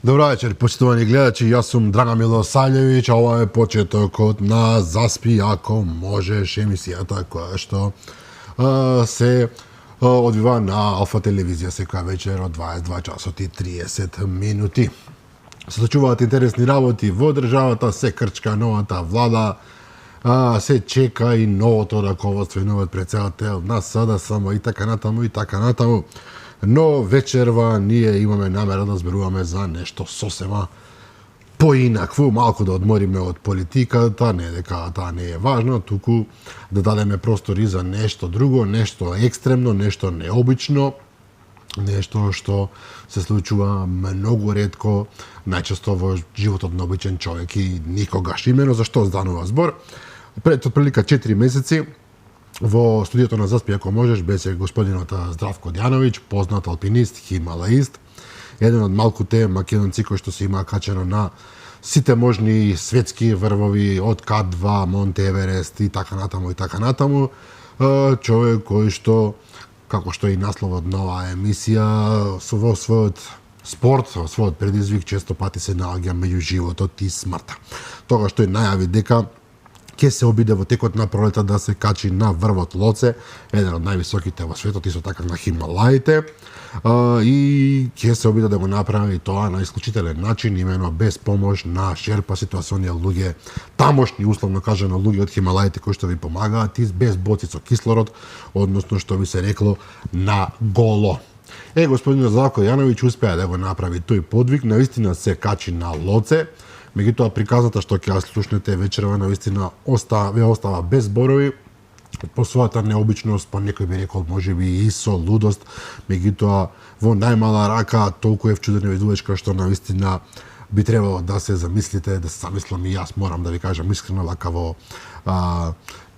Добро вечер, почитувани гледачи, јас сум Драган Милосављевиќ, а ова е почетокот на Заспи ако можеш, емисијата која што се одвива на Алфа телевизија секоја вечер од 22 часот и 30 минути. Се случуваат интересни работи во државата, се крчка новата влада, се чека и новото раководство и новиот претседател на СДСМ и така натаму и така натаму. Но вечерва ние имаме намера да зборуваме за нешто сосема поинакво, малку да одмориме од политиката, не дека таа не е важна, туку да дадеме простори за нешто друго, нешто екстремно, нешто необично, нешто што се случува многу ретко, најчесто во животот на обичен човек и никогаш. Имено за што зданува збор. Пред отприлика 4 месеци во студиото на Заспи ако можеш беше господинот Здравко Дјановиќ, познат алпинист, хималаист, еден од малкуте македонци кои што се има качено на сите можни светски врвови од К2, Монте Еверест и така натаму, човек кој што, како што и насловот на оваа емисија, во својот спорт, во својот предизвик често пати се наоѓа меѓу животот и смртта. Тогаш тој најави дека ќе се обиде во текот на пролета да се качи на врвот Лоце, еден од највисоките во светот, исто така на Хималаите, и ќе се обиде да го направи тоа на исклучителен начин, имено без помош на шерпа, ситуациони луѓе, тамошни, условно кажано, луѓе од Хималаите кои што ви помагаат и без боци со кислород, односно што би се рекло на голо. Господин Здравко Јановиќ успеа да го направи тој подвиг, навистина се качи на Лоце, меѓутоа приказната што ќе ја слушнете вечерва навистина ве остава без зборови по својата необичност, по некој би рекол можеби и со лудост, меѓутоа во најмала рака толку е вчудена видувачка што навистина би требало да се замислите, да се замислам и јас морам да ви кажам искрено вака во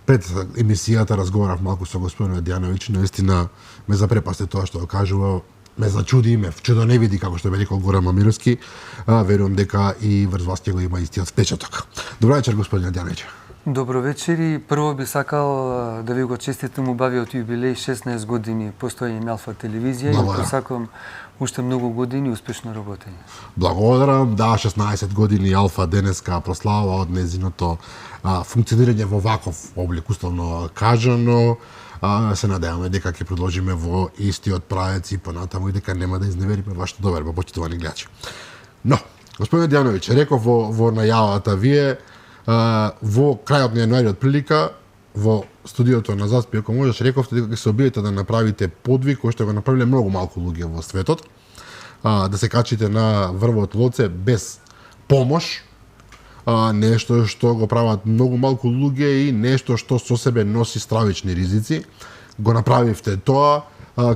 пред емисијата разговарав малку со господинот Дјановиќ, навистина ме запрепасти тоа што го кажува, ме зачуди, ме вчудо не види, како што бе рекол Горан Мамировски, верувам дека и врз вас ќе го има истиот впечаток. Добро вечер, господин Дјановиќ. Добро вечер и прво би сакал да ви го честитам убавиот юбилеј 16 години постоење на Алфа телевизија и ви посакувам уште многу години успешно работење. Благодарам, да, 16 години Алфа денеска прослава од незиното функционирање во ваков облик, условно кажано. Се надеваме дека ќе продолжиме во истиот правец и понатаму и дека нема да изневериме вашата доверба, почитувани гледачи. Но, господин Дјановиќ, реков во најавата вие, во крајот на јануари од прилика, во студиото на Заспи ако можеш, рековте дека ќе се обидете да направите подвиг кој што го направиле многу малку луѓе во светот, да се качите на врвот Лоце без помош, нешто што го прават многу малку луѓе и нешто што со себе носи стравични ризици. Го направивте тоа,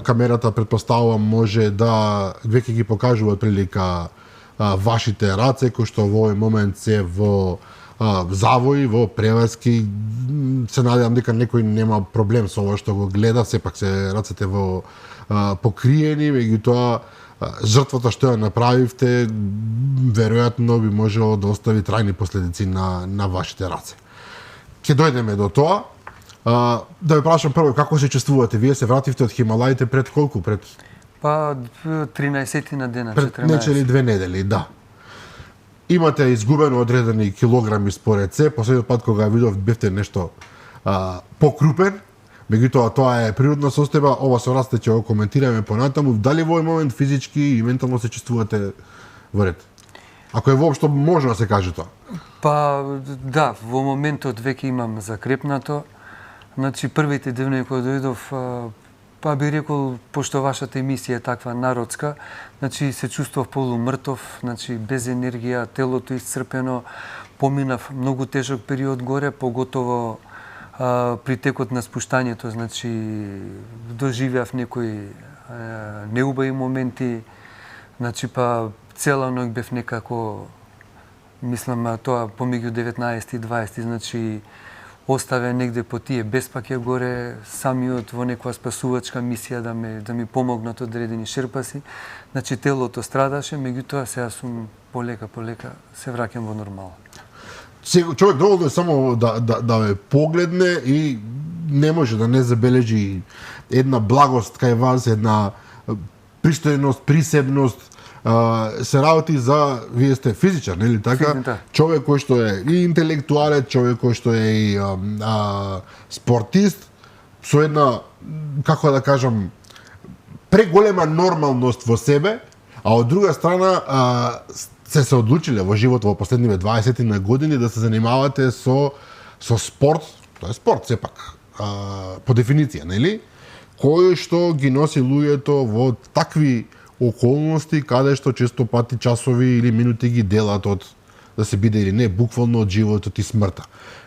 камерата претпоставувам може да веќе ги покажува отприлика вашите раце кои што во овој момент се во завои, во преврски. Се надевам дека некој нема проблем со ова што го гледа, сепак се рацете во покриени, меѓутоа жртвата што ја направивте веројатно би можело да остави трајни последици на вашите раце. Ќе дојдеме до тоа. Да ве прашам прво како се чувствувате? Вие се вративте од Хималаите пред колку? Пред 13 на дена, пред 14. нечели 2 недели, да. Имате изгубено одредени килограми според се. Последниот пат кога ја видов бевте нешто покрупен. Меѓутоа тоа е природна состојба, ова со расте ќе го коментираме понатаму. Дали во овој момент физички и ментално се чувствувате во ред? Ако е воопшто може да се каже тоа. Да, во моментот веќе имам закрепнато. Значи првите дни кога дојдов, би рекол, пошто вашата емисија е таква народска, значи се чувствував полумртов, значи без енергија, телото исцрпено, поминав многу тежок период горе, поготово при текот на спуштањето, значи доживеав некои неубави моменти, значи цела ноќ бев некако, мислам тоа помеѓу 19 и 20, значи оставя негде по тие беспаке горе, самиот во некоја спасувачка мисија да ми помогнат одредени шерпаси. Значи телото страдаше, меѓутоа сега сум полека се враќам во нормала. Човек доволно е само да ме погледне и не може да не забележи една благост кај вас, една пристојност, присебност, се работи за, вие сте физичар, нели така? Да. Човек кој што е и интелектуалец, човек кој што е и спортист, со една, како да кажам, преголема нормалност во себе, а од друга страна се одлучиле во живот во последниве 20 на години да се занимавате со спорт, тоа е спорт сепак, по дефиниција, нели? Кој што ги носи луѓето во такви околности каде што често пати часови или минути ги делат од да се биде или не буквално од животот и смртта.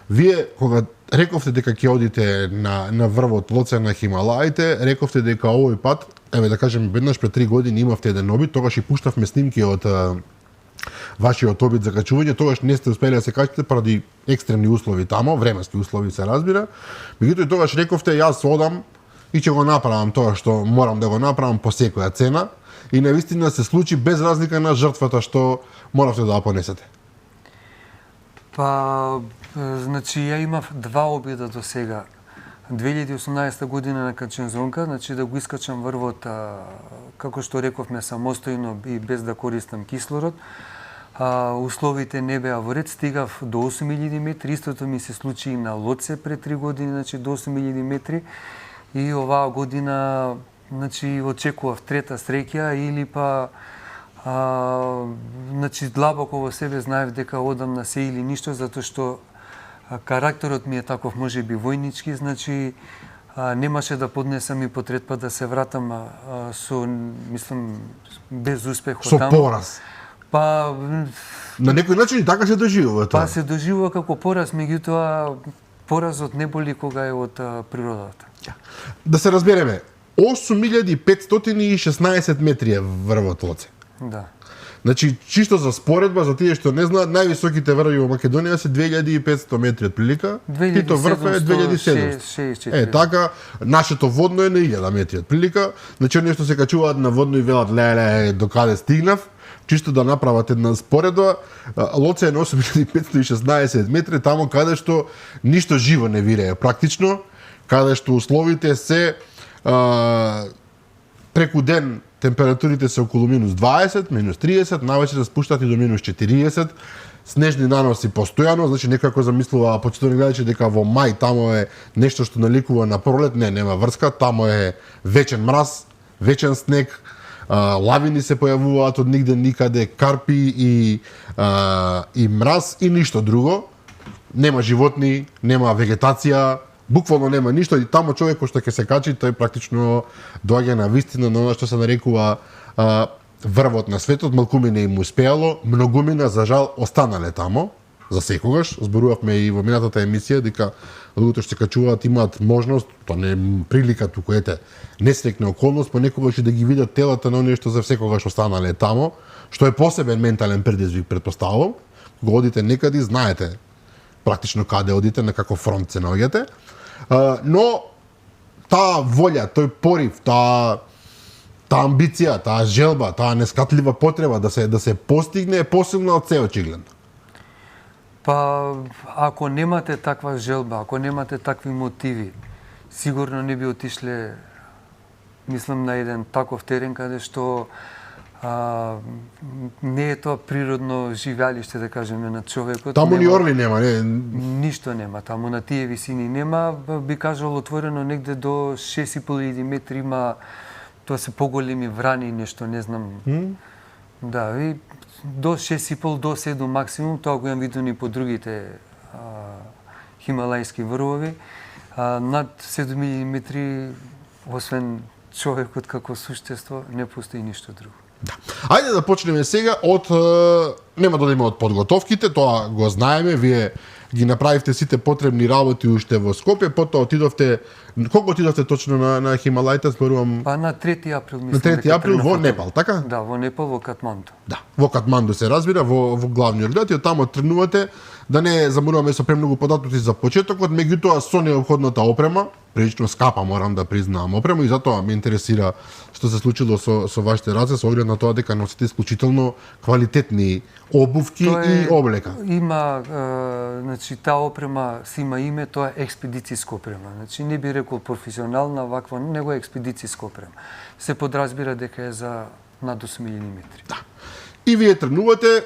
Вие кога рековте дека ќе одите на врвот Лоце на Хималаите, рековте дека овој пат, еве да кажем веднаш пред 3 години имавте еден обид, тогаш и пуштавме снимки од вашиот обид за качување, тогаш не сте успели да се качите поради екстремни услови тамо, временски услови се разбира. Меѓутоа тогаш рековте јас одам и ќе го направам тоа што морам да го направам по секоја цена и навистина се случи без разлика на жртвата што моравте да ја понесете. Па, значи, ја имав 2 обида до сега. 2018 година на Качензонка, значи да го искачам врвот, како што рековме, самостојно и без да користам кислород. Условите не беа во ред, стигав до 8000 метри, истото ми се случи и на Лоце пред 3 години, значи до 8000 метри. И оваа година, значи, очекував трета среќа или па значи, длабоко во себе знаев дека одам на се или ништо, затоа што карактерот ми е таков, можеби војнички, значи немаше да поднесам и потретпа да се вратам со, мислам, без успех од таму. Со пораз. Па на некој начин и така се доживува тоа. Па се доживува како пораз, меѓутоа поразот не боли кога е од природата. Да се разбереме, 8516 метри е врвот Лоце. Да. Значи, чисто за споредба, за тие што не знаат, највисоките врви во Македонија се 2500 метри од прилика, тито врв е 2700. Така, нашето водно е на 1000 метри од прилика, значи оние што се качуваат на водно и велат леле, до каде стигнав, чисто да направат една споредба, Лоце е на 8516 метри, тамо каде што ништо живо не вирее практично, каде што условите се преку ден температурите се околу минус 20, минус 30, навечер се спуштат и до минус 40, снежни наноси постојано, значи некако замислува почитувани гледачи дека во мај тамо е нешто што наликува на пролет, нема врска, тамо е вечен мраз, вечен снег, лавини се појавуваат од нигде никаде, карпи и мраз и ништо друго. Нема животни, нема вегетација, буквално нема ништо и тамо човекот што ќе се качи, тој практично доаѓа на вистина на она што се нарекува врвот на светот. Малкумина им успеало, многумина за жал останале тамо за секогаш. Зборувавме и во минатата емисија дека луѓето што се качуваат имаат можност, тоа не е прилика, туку ете несреќна околност, понекогаш и да ги видат телата на оние што за секогаш останале тамо, што е посебен ментален предизвик, претпоставувам. Кога одите некаде, знаете практично каде одите, на каков фронт се наоѓате. Но таа волја, тој порив, таа амбиција, таа желба, таа нескатлива потреба да се постигне е посилна од се очигледно. Па ако немате таква желба, ако немате такви мотиви, сигурно не би отишле, мислам, на еден таков терен каде што не е тоа природно живеалиште, да кажеме, на човекот. Таму ни орли нема, не? Ништо нема, таму на тие висини нема. Би кажал отворено негде до 6500 метри има, тоа се поголеми врани, нешто, не знам. Да, и до 6,5 до 7 максимум, тоа го имам видено и по другите хималајски врвови. Над 7000 метри, освен човекот како суштество, не постои ништо друго. Да. Ајде да почнеме сега од нема да одиме од подготовките, тоа го знаеме, вие ги направивте сите потребни работи уште во Скопје, потоа отидовте, кога отидовте точно на Хималаите, зборувам? Па на 3 април, мислам. На 3 април во Непал, така? Да, во Непал, во Катманду. Да, во Катманду се разбира, во главниот град и од таму тргнувате, да не заморуваме со премногу податоци за почетокот, меѓутоа со неопходната опрема, прилично скапа морам да признаам опрема и затоа ме интересира што се случило со вашите раце, со оглед на тоа дека носите исклучително квалитетни обувки и облека. Има, значи, таа опрема си има име, тоа е експедицијска опрема. Значи, не би рекол професионална, ваква, него е експедицијска опрема. Се подразбира дека е за над 8000 метри. Да. И вие тренувате,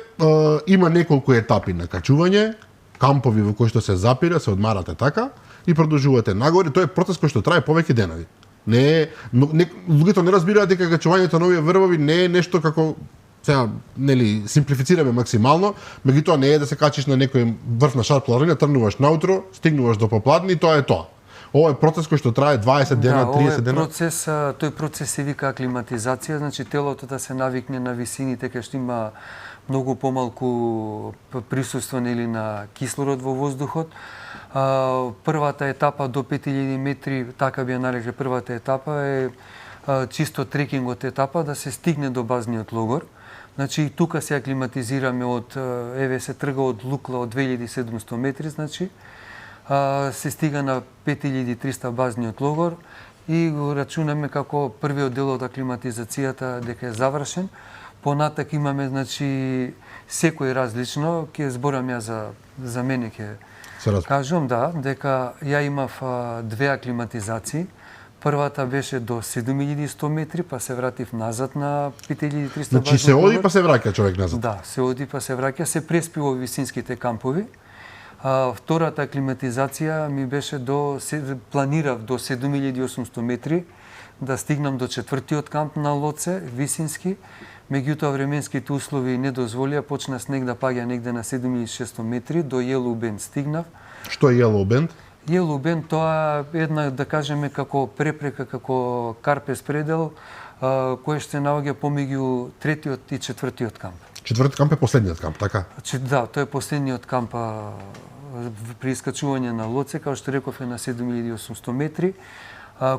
има неколку етапи на качување, кампови во кои што се запира, се одмарате така и продолжувате нагоре. Тоа е процес кој што трае повеќе денови. Не е, луѓето не разбираат дека качувањето на овие врвови не е нешто како сега, нели, симплифицираме максимално, меѓутоа не е да се качиш на некој врв на шар планина, тргнуваш наутро, стигнуваш до попладни и тоа е тоа. Ова е процес кој што трае 20 дена, 30 дена. Тој процес се вика аклиматизација, значи телото да се навикне на висините кај што има многу помалку присуство нели на кислород во воздухот. Првата етапа до 5000 метри, така би ја нарекли првата етапа е чисто трекингот етапа да се стигне до базниот логор. Значи и тука се аклиматизираме од еве се трга од Лукла од 2700 метри, значи се стига на 5300 базниот логор и го рачунаме како првиот дел од аклиматизацијата дека е завршен. Понатак имаме, значи, секој различно, ќе зборам ја за мене ќе кажам, да, дека ја имав две аклиматизации. Првата беше до 7100 метри, па се вратив назад на 5300. Значи се оди па се враќа човек назад. Да, се оди па се враќа, се преспи во висинските кампови. Втората аклиматизација ми беше планирав до 7800 метри, да стигнам до четвртиот камп на Лоце, висински. Меѓутоа временските услови не дозволија, почна снег да паѓа негде на 7600 метри, до Yellow Bend стигнав. Што е Yellow Bend? Yellow Bend тоа е една, да кажеме, како препрека, како карпес предел, кој што се наоѓа помеѓу третиот и четвртиот камп. Четвртиот камп е последниот камп, така? Да, тоа е последниот камп при искачување на Лоце, како што реков е на 7800 метри.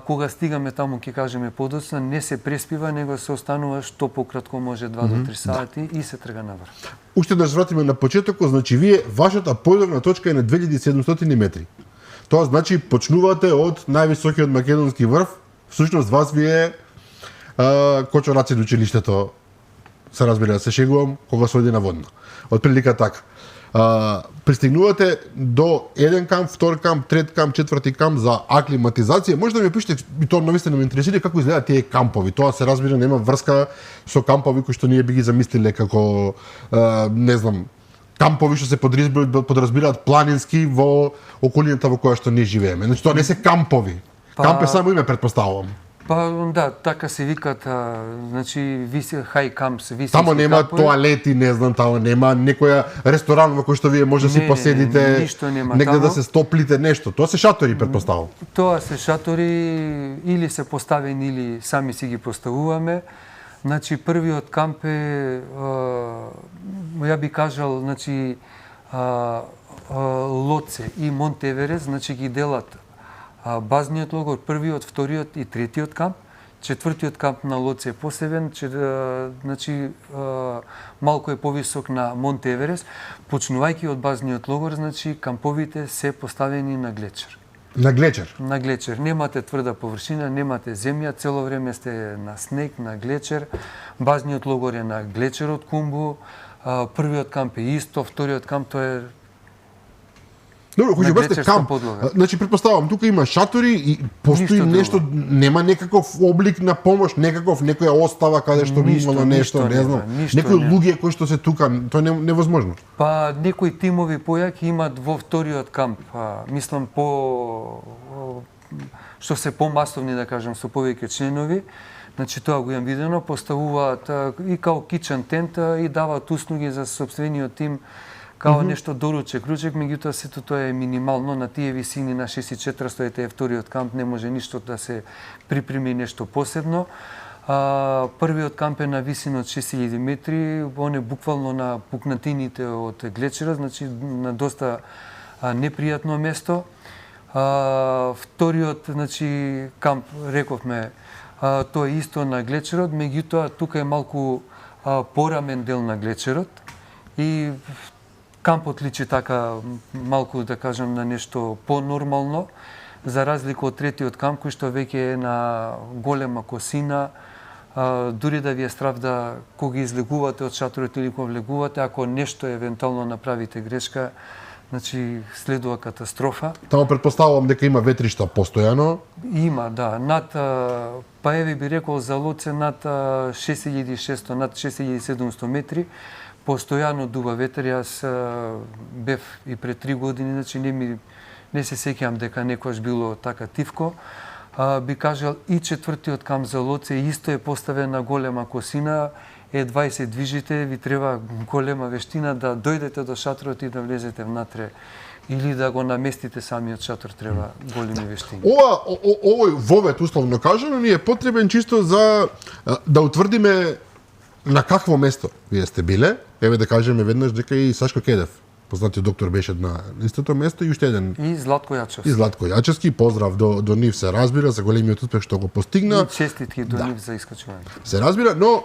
Кога стигаме таму, ќе кажеме подоцна, не се преспива, него се останува што пократко може 2 до 3 сати и се трга наврв. Уште да се вратиме на почетокот, значи вие вашата појдовна точка е на 2700 метри. Тоа значи почнувате од највисокиот македонски врв. Всушност вас вие кочораци до училиштето, се разбира, се шегувам, кога се оди на водно. Од прилика така. Пристигнувате до еден камп, втор камп, трет камп, четврти камп за аклиматизација. Може да ми пишете, и тоа навистина ме интересира, како изгледаат тие кампови. Тоа се разбира нема врска со кампови кои што ние би ги замислиле како не знам, кампови што се подразбираат планински во околината во која што ние живееме. Значи тоа не се кампови. Камп е само име, претпоставувам. Па да, така се викат, значи high camps, висински таму нема кампови. тоалети, не знам, таму нема некоја ресторан во кој што вие може да си поседите, негде да се стоплите нешто. Тоа се шатори, претпоставувам. Тоа се шатори или се поставени или сами си ги поставуваме. Значи првиот камп е ја би кажал, значи Лоце и Монте Еверест, значи ги делат базниот логор, првиот, вториот и третиот камп. Четвртиот камп на Лоце е посебен, значи малку е повисок на Монте Еверест. Почнувајќи од базниот логор, значи камповите се поставени на глечер. На глечер? На глечер. Немате тврда површина, немате земја, цело време сте на снег, на глечер. Базниот логор е на глечерот Кумбу. Првиот камп е исто, вториот камп тоа е добро, кој ќе камп, значи претпоставувам, тука има шатори и постои нешто, нема некаков облик на помош, некоја остава каде што би имало нешто, не знам, некои луѓе кои што се тука, тоа е невозможно. Па некои тимови појаки имат во вториот камп, мислам што се помасовни, да кажам, со повеќе членови. Значи тоа го имам видено, поставуваат и као кичен тент и даваат услуги за сопствениот тим као нешто доручек, ручек, меѓутоа сето тоа е минимално на тие висини на 6400 е вториот камп, не може ништо да се припреми нешто посебно. Првиот камп е на висина од 6000 метри, он е буквално на пукнатините од глечерот, значи на доста непријатно место. Вториот, значи, камп, рековме, тоа е исто на глечерот, меѓутоа тука е малку порамен дел на глечерот и кампот личи така малку, да кажам, на нешто по-нормално, за разлика од третиот камп, кој што веќе е на голема косина, дури да ви е страв да кога излегувате од шаторот или кога влегувате, ако нешто евентуално направите грешка, значи следува катастрофа. Тамо предпоставувам дека има ветришта постојано. Има, да, над па еве би рекол за Лоце над 6600, над 6700 метри. Постојано дува ветер. Јас бев и пред 3 години, значи не се сеќавам дека некојаш било така тивко. Би кажал и четвртиот кам за Лоце исто е поставена голема косина, едва се движите, ви треба голема вештина да дојдете до шаторот и да влезете внатре или да го наместите самиот шатор, треба големи вештини. Овој вовет условно кажано ни е потребен чисто за да утврдиме на какво место вие сте биле. Еве да кажеме веднаш дека и Сашко Кедев, познатиот доктор, беше на истото место и уште еден. И Златко Јачевски. И Златко Јачевски, поздрав до нив, се разбира, за големиот успех што го постигна. И честитки до нив за искачување. Се разбира, но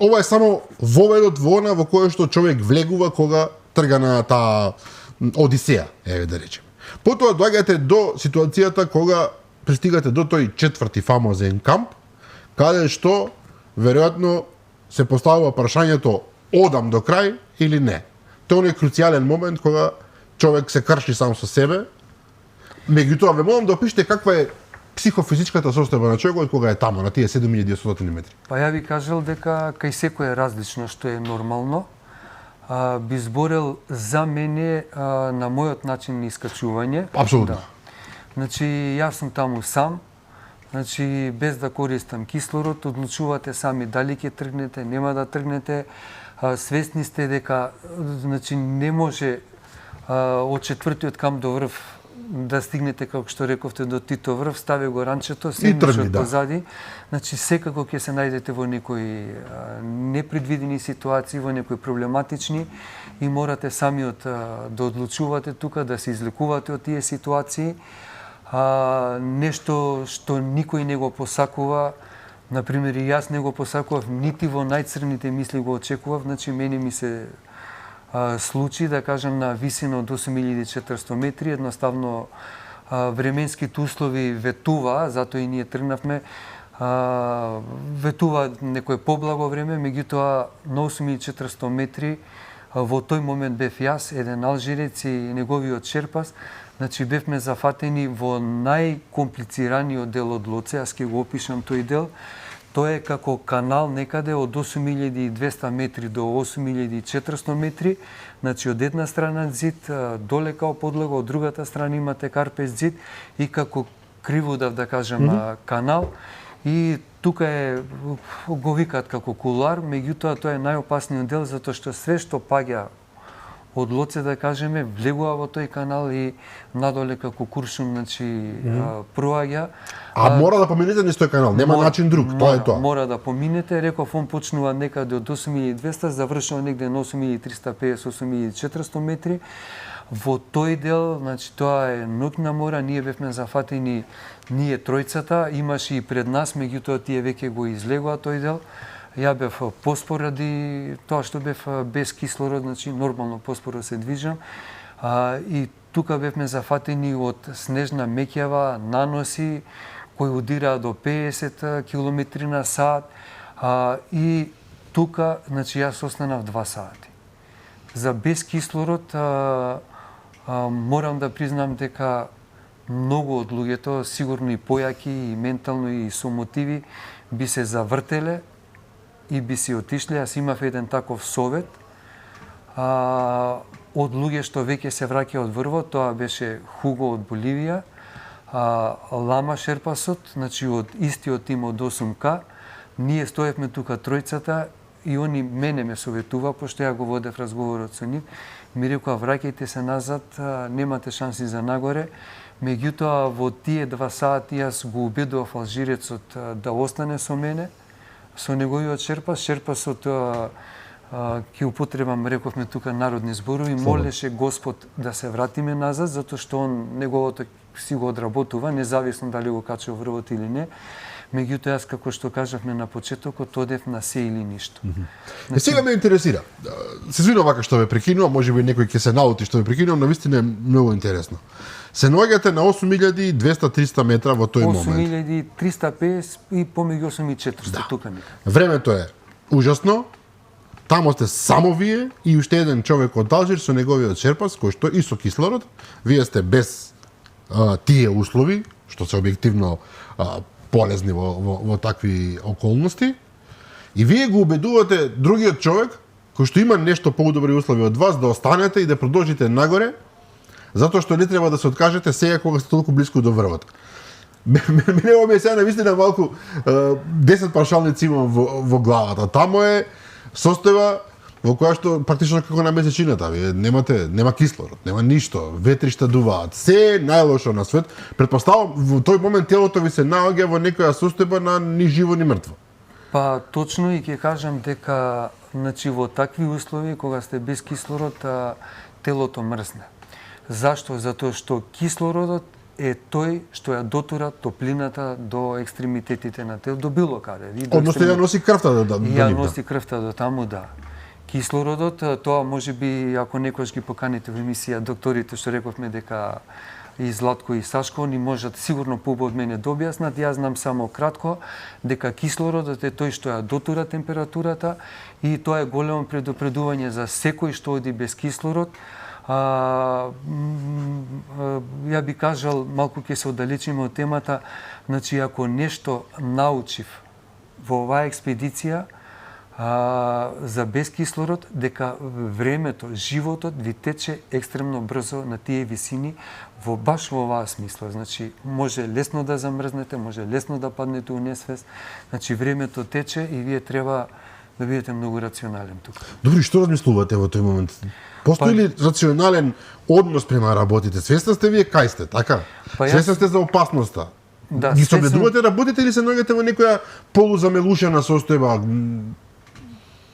ова е само воведот во она во кое што човек влегува кога трга на таа одисеја, еве да речеме. Потоа доаѓате до ситуацијата кога пристигате до тој четврти фамозен камп, каде што веројатно се поставува прашањето одам до крај или не. Тоа е круцијален момент кога човек се крши сам со себе. Меѓутоа, ве молам да опишете каква е психофизичката состојба на човекот кога е таму, на тие 7800 метри. Па ја ви кажал дека кај секој е различно, што е нормално. Би зборел за мене на мојот начин на искачување. Апсолутно. Да. Значи, јас сум таму сам, значи, без да користам кислород, одлучувате сами дали ќе тргнете, нема да тргнете. Свесни сте дека значи, не може од четвртиот кам до врв да стигнете, како што рековте, до Тито врв, стави го ранчето, седнеш позади. Значи, секако ќе се најдете во некои непредвидени ситуации, во некои проблематични и морате самиот да одлучувате тука, да се излекувате од тие ситуации. Нешто што никој не го посакува, например, и јас не го посакував, нити во најцрните мисли го очекував, значи мене ми се случаи, да кажам, на висина од 8400 метри, едноставно временските услови ветува, затоа и ние тргнавме, ветува некое поблаго време, меѓутоа на 8400 метри во тој момент бев јас, еден алжирец и неговиот шерпас, значи бевме зафатени во најкомплицираниот дел од Лоце, јас ќе го опишам тој дел. Тоа е како канал некаде од 8200 метри до 8400 метри, значи од една страна зид, доле као подлога, од другата страна имате карпес зид и како кривудав, да кажем, канал. И тука е, го викаат како кулар, меѓутоа тоа е најопасниот дел, затоа што све што паѓа од Лоце, да кажеме, влегува во тој канал и надоле како куршум, значи, проаѓа. Мора да поминете низ тој канал, нема начин друг, тоа е тоа. Мора да поминете, реков, он почнува некаде од 8200, завршува негде на 8350-8400 метри. Во тој дел, значи, тоа е ноќна мора, ние бевме зафатени, ние тројцата, имаше и пред нас, меѓутоа тие веќе го излегува тој дел. Ја бев поспоради тоа што бев без кислород, значи нормално поспоро се движам. И тука бевме зафатени од снежна меќава, наноси кои удираа до 50 км на сат. И тука, значи, јас останав 2 сати. За без кислород морам да признам дека многу од луѓето, сигурно и појаки, и ментално, и со мотиви, би се завртеле и би си отишле. Јас имав еден таков совет од луѓе што веќе се враќа од врвот, тоа беше Хуго од Боливија, Лама Шерпасот, значи од истиот тим од 8К. Ние стоевме тука тројцата и они мене ме советува, пошто ја го водев разговорот со нив, ми рекоа враќајте се назад, немате шанси за нагоре. Меѓутоа во тие 2 сати јас го убедував алжирецот да остане со мене, со неговиот шерпас. Шерпасот ќе употребам, рековме тука, народни зборови, молеше Господ да се вратиме назад, затоа што он неговото си го одработува, независно дали го качува врвот или не. Меѓутоа, јас, како што кажавме на почетокот, одев на се или ништо. Значи... Сега ме интересира. Се извинувам вака што ве прекинувам, можеби некој ќе се наути што ве прекинувам, но вистина е многу интересно. Се наоѓате на 8200-300 метра во тој момент. 8350 и помеѓу 8400, тука нека. Времето е ужасно, Тамо сте само вие и уште еден човек од Алжир со неговиот шерпас, кој што и со кислород, вие сте без тие услови, што се објективно полезни во такви околности, и вие го убедувате другиот човек, кој што има нешто поудобри услови од вас, да останете и да продолжите нагоре, затоа што не треба да се откажете сега кога сте толку близко до врвот. Мене ова ми е сега навистина малку 10 паршалници имам во главата. Тамо е состојба во која што практично како на месечината, вие нема кислород, нема ништо, ветришта дуваат, се е најлошо на свет. Претпоставам во тој момент телото ви се наоѓа во некоја состојба на ни живо ни мртво. Па точно и ќе кажам дека значи во такви услови кога сте без кислород телото мрзне. Зашто? Затоа што кислородот е тој што ја дотура топлината до екстремитетите на телото, до било каде. Односно ја носи крвта до нив. Ја носи крвта до таму, да. Кислородот, тоа може би, ако некојаш ги поканите во емисија докторите, што рековме дека и Златко и Сашко, ни можат сигурно побо од мене да објаснат. Јас знам само кратко дека кислородот е тој што ја дотура температурата и тоа е големо предупредување за секој што оди без кислород. Ја би кажал, малку ќе се оддалечиме од темата, значи ако нешто научив во оваа експедиција за без кислород, дека времето, животот ви тече екстремно брзо на тие висини, баш во оваа смисла. Значи, може лесно да замрзнете, може лесно да паднете у несвест. Значи, времето тече и вие треба да бидете многу рационален тука. Добри, што размислувате во тој момент? Постои ли рационален однос према работите? Свесна сте вие кај сте, така? Свесна сте за опасноста? Да, ги согледувате работите или се наоѓате во некоја полузамелушена состојба?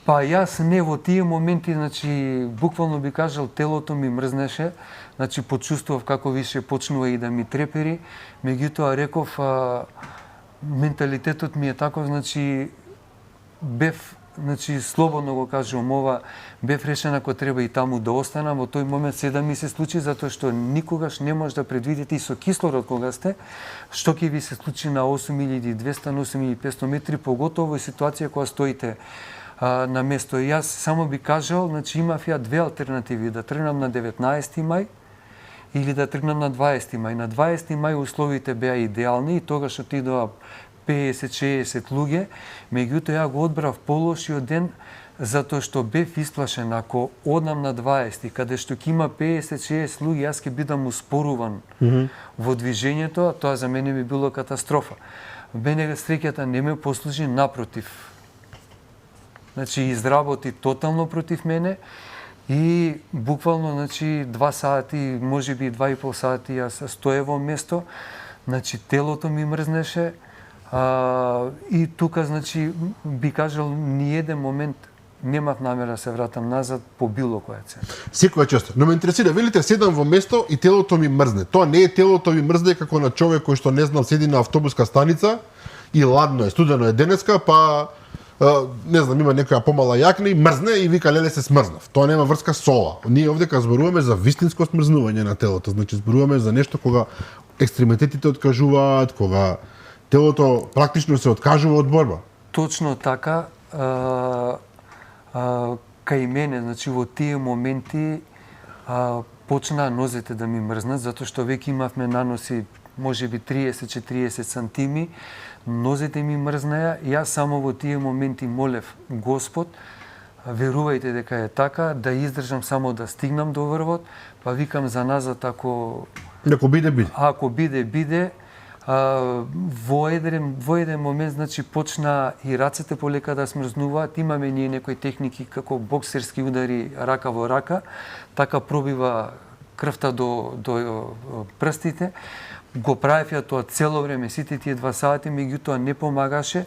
Па јас не во тие моменти, значи буквално би кажал телото ми мрзнеше, значи почувствував како више почнува и да ми трепери, меѓутоа реков менталитетот ми е таков, значи бев, значи слободно го кажувам ова, бев решен ако треба и таму да останам, во тој момент се да ми се случи, затоа што никогаш не може да предвидите и со кислород кога сте, што ќе ви се случи на 8200, на 8500 метри, поготово во ситуација кога стоите на место. Јас само би кажал, значи имав ја две алтернативи, да тргнам на 19 мај или да тргнам на 20 мај. На 20 мај условите беа идеални и тогаш отидоа 50-60 луѓе, меѓутоа ја го одбрав полошиот ден затоа што бев исплашен ако одам на 20 каде што ќе има 50-60 луѓе, јас ќе бидам успоруван во движењето, тоа за мене би било катастрофа. Мене среќата не ме послужи, напротив. Значи изработи тотално против мене и буквално, значи 2 сати, можеби 2,5 сати јас стоев во место, значи телото ми мрзнеше и тука, значи би кажал, ни еден момент немав намера да се вратам назад по било која цена. Секоја чест. Но ме интересира, велите седам во место и телото ми мрзне. Тоа не е телото ми мрзне како на човек кој што не знам седи на автобуска станица и ладно е, студено е денеска, па не знам, има некоја помала јакна и мрзне и вика леле се смрзнав. Тоа нема врска со ова. Ние овде зборуваме за вистинско смрзнување на телото. Значи зборуваме за нешто кога екстремитетите откажуваат, кога телото практично се откажува од борба. Точно така. Кај мене, значи во тие моменти почнаа нозете да ми мрзнат, затоа што веќе имавме наноси можеби 30-40 сантими, нозете ми мрзнаја, јас само во тие моменти молев Господ, верувајте дека е така, да издржам само да стигнам до врвот, па викам за назад ако биде, биде. Ако биде, во еден момент, значи, почна и рацете полека да смрзнуваат. Имаме ние некои техники како боксерски удари рака во рака, така пробива крвта до прстите. Го правев ја тоа цело време, сите тие 2 сати, меѓутоа не помагаше.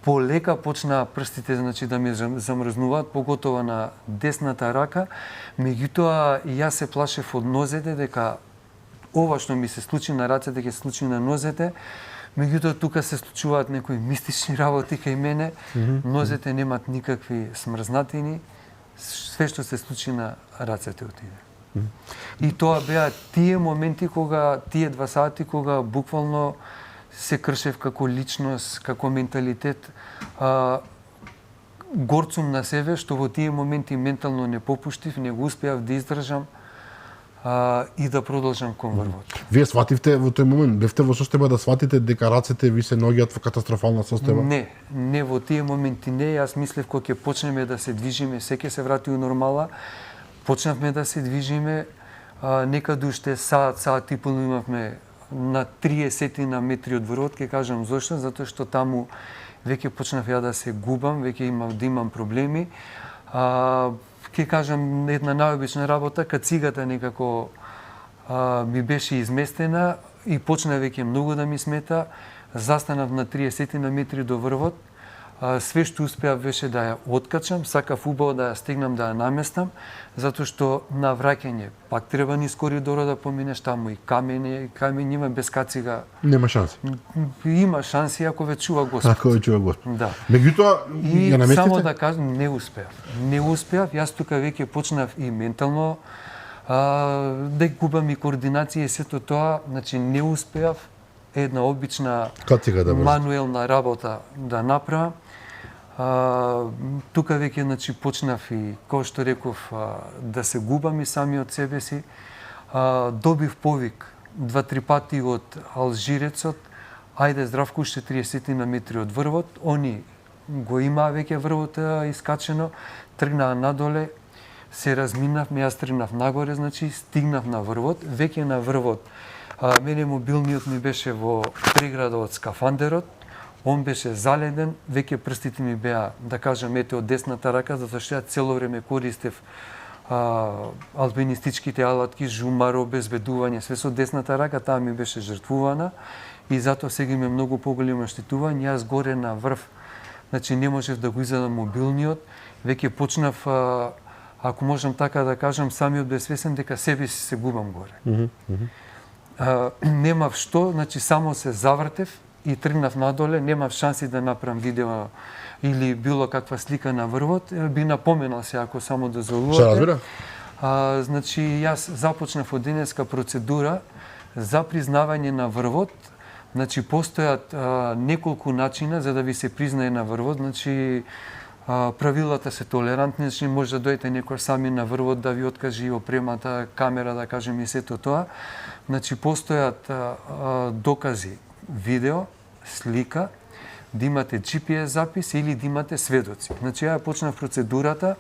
Полека почнаа прстите, значи, да ми замрзнуваат, поготово на десната рака. Меѓутоа јас се плашев од нозете дека ова што ми се случи на рацете ќе се случи на нозете. Меѓутоа тука се случуваат некои мистични работи кај мене. Нозете немат никакви смрзнатини. Све што се случи на рацете отиде. И тоа беа тие моменти кога тие 2 сати кога буквално се кршев како личност, како менталитет. горд сум на себе што во тие моменти ментално не попуштив, не го успеав да издржам и да продолжам кон врвот. Вие свативте во тој момент, бевте во состојба да сватите дека рацете ви се ноѓаат во катастрофална состојба? Не во тие моменти не, јас мислев кога ќе почнеме да се движиме, се ќе се врати у нормала. Почнавме да се движиме, некаде уште саат и половина имавме на 30 на метри од врвот, ќе кажам зошто, затоа што таму веќе почнав ја да се губам, веќе имам проблеми. Ќе кажам една најобична работа, кацигата некако ми беше изместена и почна веќе многу да ми смета. Застанав на 30 на метри до врвот. Све што успеав беше да ја откачам, сакав убаво да ја стегнам, да ја наместам, затоа што на враќање пак треба низ коридорот да поминеш, таму и камења има, без кацига Нема шанси. Има шанси ако ве чува Господ. Ако ве чува Господ. Да. Меѓутоа, И ја наместите? само да кажам, не успеав. Не успеав, јас тука веќе почнав и ментално да губам и координација и сето тоа, значи не успеав една обична Кацига да мануелна работа да направам. Тука веќе значи почнав и кој што реков да се губам и самиот себе си. Добив повик 2-3 пати од алжирецот, ајде Здравко уште 30 на метри од врвот, они го имаа веќе врвот искачено, тргнаа надоле, се разминавме, јас тргнав нагоре, значи стигнав на врвот, веќе на врвот. Мене мобилниот ми беше во преграда од скафандерот, он беше заледен, веќе прстите ми беа, да кажам, ете од десната рака, затоа што ја цело време користев алпинистичките алатки, жумаро, обезбедување, све со десната рака, таа ми беше жртвувана и затоа сега има многу поголемо оштетување. Јас горе на врв, значи не можев да го изедам мобилниот, веќе почнав, ако можам така да кажам, самиот безсвесен дека себе си се губам горе. Немав што, значи само се завртев и тргнав надоле, немав шанси да направам видео или било каква слика на врвот, би напоменал се ако само дозволувате. Што разбира? Значи јас започнав од денеска процедура за признавање на врвот. Значи постојат неколку начина за да ви се признае на врвот, значи правилата се толерантни, значи може да дојдете некој сами на врвот да ви откаже опремата, камера, да кажем и сето тоа. Значи постојат докази, видео, слика, да имате GPS запис или да имате сведоци. Значи ја почнав процедурата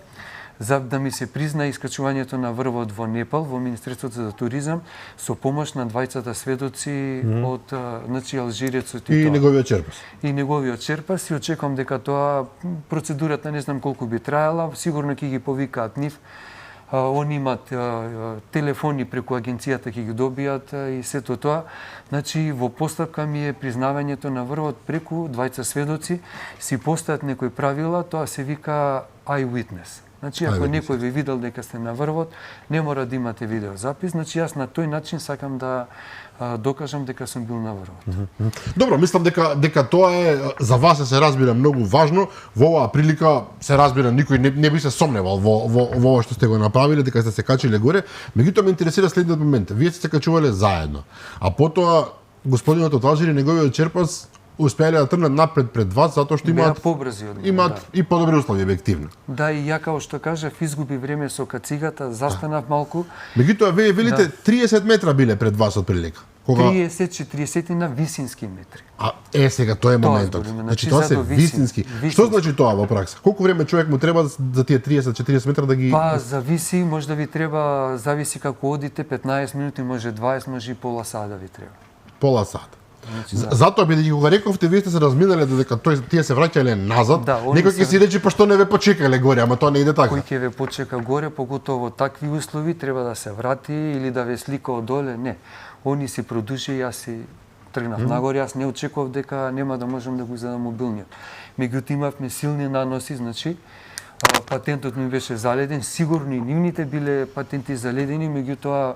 за да ми се призна искачувањето на врвот во Непал, во Министерството за туризам, со помош на двајцата сведоци од значи алжирецот и неговиот черпас. И неговиот черпас и очекувам дека тоа процедурата не знам колку би траела, сигурно ќе ги повикаат нив. Они имат телефони преку агенцијата ќе ги добијат и сето тоа. Значи во постапка ми е признавањето на врвот преку двајца сведоци, си постојат некои правила, тоа се вика eyewitness. Значи, ако некој ви видел дека сте на врвот, не мора да имате видеозапис. Значи, јас на тој начин сакам да докажам дека сум бил на врвот. Добро, мислам дека тоа е за вас се разбира многу важно. Во оваа прилика се разбира никој не би се сомневал во ова што сте го направиле, дека сте се качиле горе. Меѓутоа ме интересира следниот момент. Вие сте се качувале заедно, а потоа господинот од Алжир и неговиот черпас успеале да тргнат напред пред вас затоа што имаат побрзи од мене, имаат и подобри услови објективно. Да, и ја како што кажав, изгуби време со кацигата, застанав малку. Меѓутоа вие велите 30 метра биле пред вас од прилика. 30-40 на висински метри. Сега тоа е моментот. Значи тоа се висински. Што значи тоа во пракса? Колку време човек му треба за тие 30-40 метра да ги зависи, може да ви треба, зависи како одите, 15 минути, може 20, може и пола сат да ви треба. Пола сат. Затоа бидејќи кога рековте вие сте се разминале додека тие се враќале назад, некој ќе си рече па што не ве почекале горе, ама тоа не иде така. Кој ќе ве почека горе, поготово во такви услови треба да се врати или да ве слика одоле, не. Они си продужи, јас си тргнав нагоре, јас не очекував дека нема да можам да го изедам мобилниот. Меѓутоа имавме силни наноси, значи патентот ми беше заледен, сигурно и нивните биле патенти заледени, меѓутоа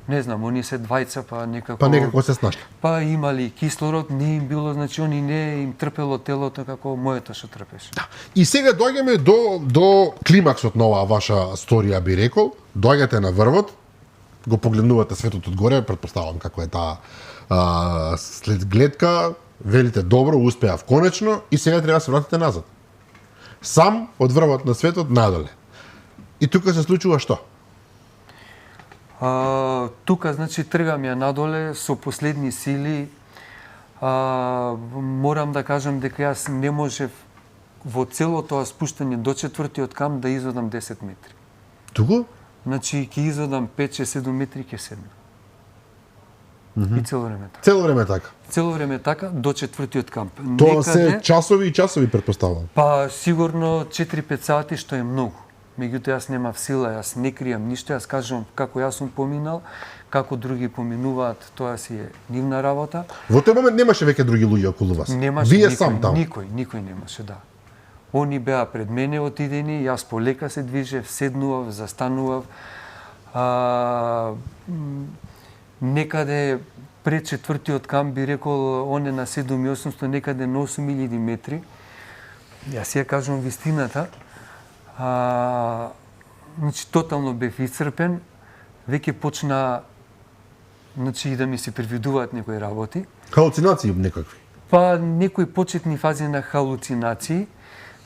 не знам, они се двајца, па некако се снашли. Па имали кислород, не им било, значи они не им трпело телото како моето што трпеше. Да. И сега доаѓаме до климаксот на оваа ваша сторија, би рекол. Доаѓате на врвот, го погледнувате светот од горе, претпоставувам како е таа след гледка, велите добро, успеав конечно и сега треба да се вратите назад. сам од врвот на светот надоле. И тука се случува што? Тука, значи, тргам ја надоле со последни сили. Морам да кажам дека јас не можев во целото тоа спуштање до 4-тиот камп да изодам 10 метри. Туку? Значи, ќе изодам 5-6-7 метри, ќе седнам. И цело време така. Цело време така. Цело време така, до 4-тиот камп. Тоа се часови и часови, претпоставувам. Па, сигурно 4-5 сати, што е многу. Меѓутоа, јас немав сила, јас не кријам ништо, јас кажувам како јас сум поминал, како други поминуваат, тоа си е нивна работа. Во тој момент немаше веќе други луѓе околу вас. Немаше Вие никој, сам таму. Никој немаше, да. Они беа пред мене отидени, јас полека се движев, седнував, застанував. Некаде пред 4-тиот камп би рекол, он е на 7800, некаде на 8000 метри. Јас ја кажувам вистината. Значи, тотално бев исцрпен, веќе почна, значи, и да ми се привидуваат некои работи. Халуцинации некакви. Па некои почетни фази на халуцинации.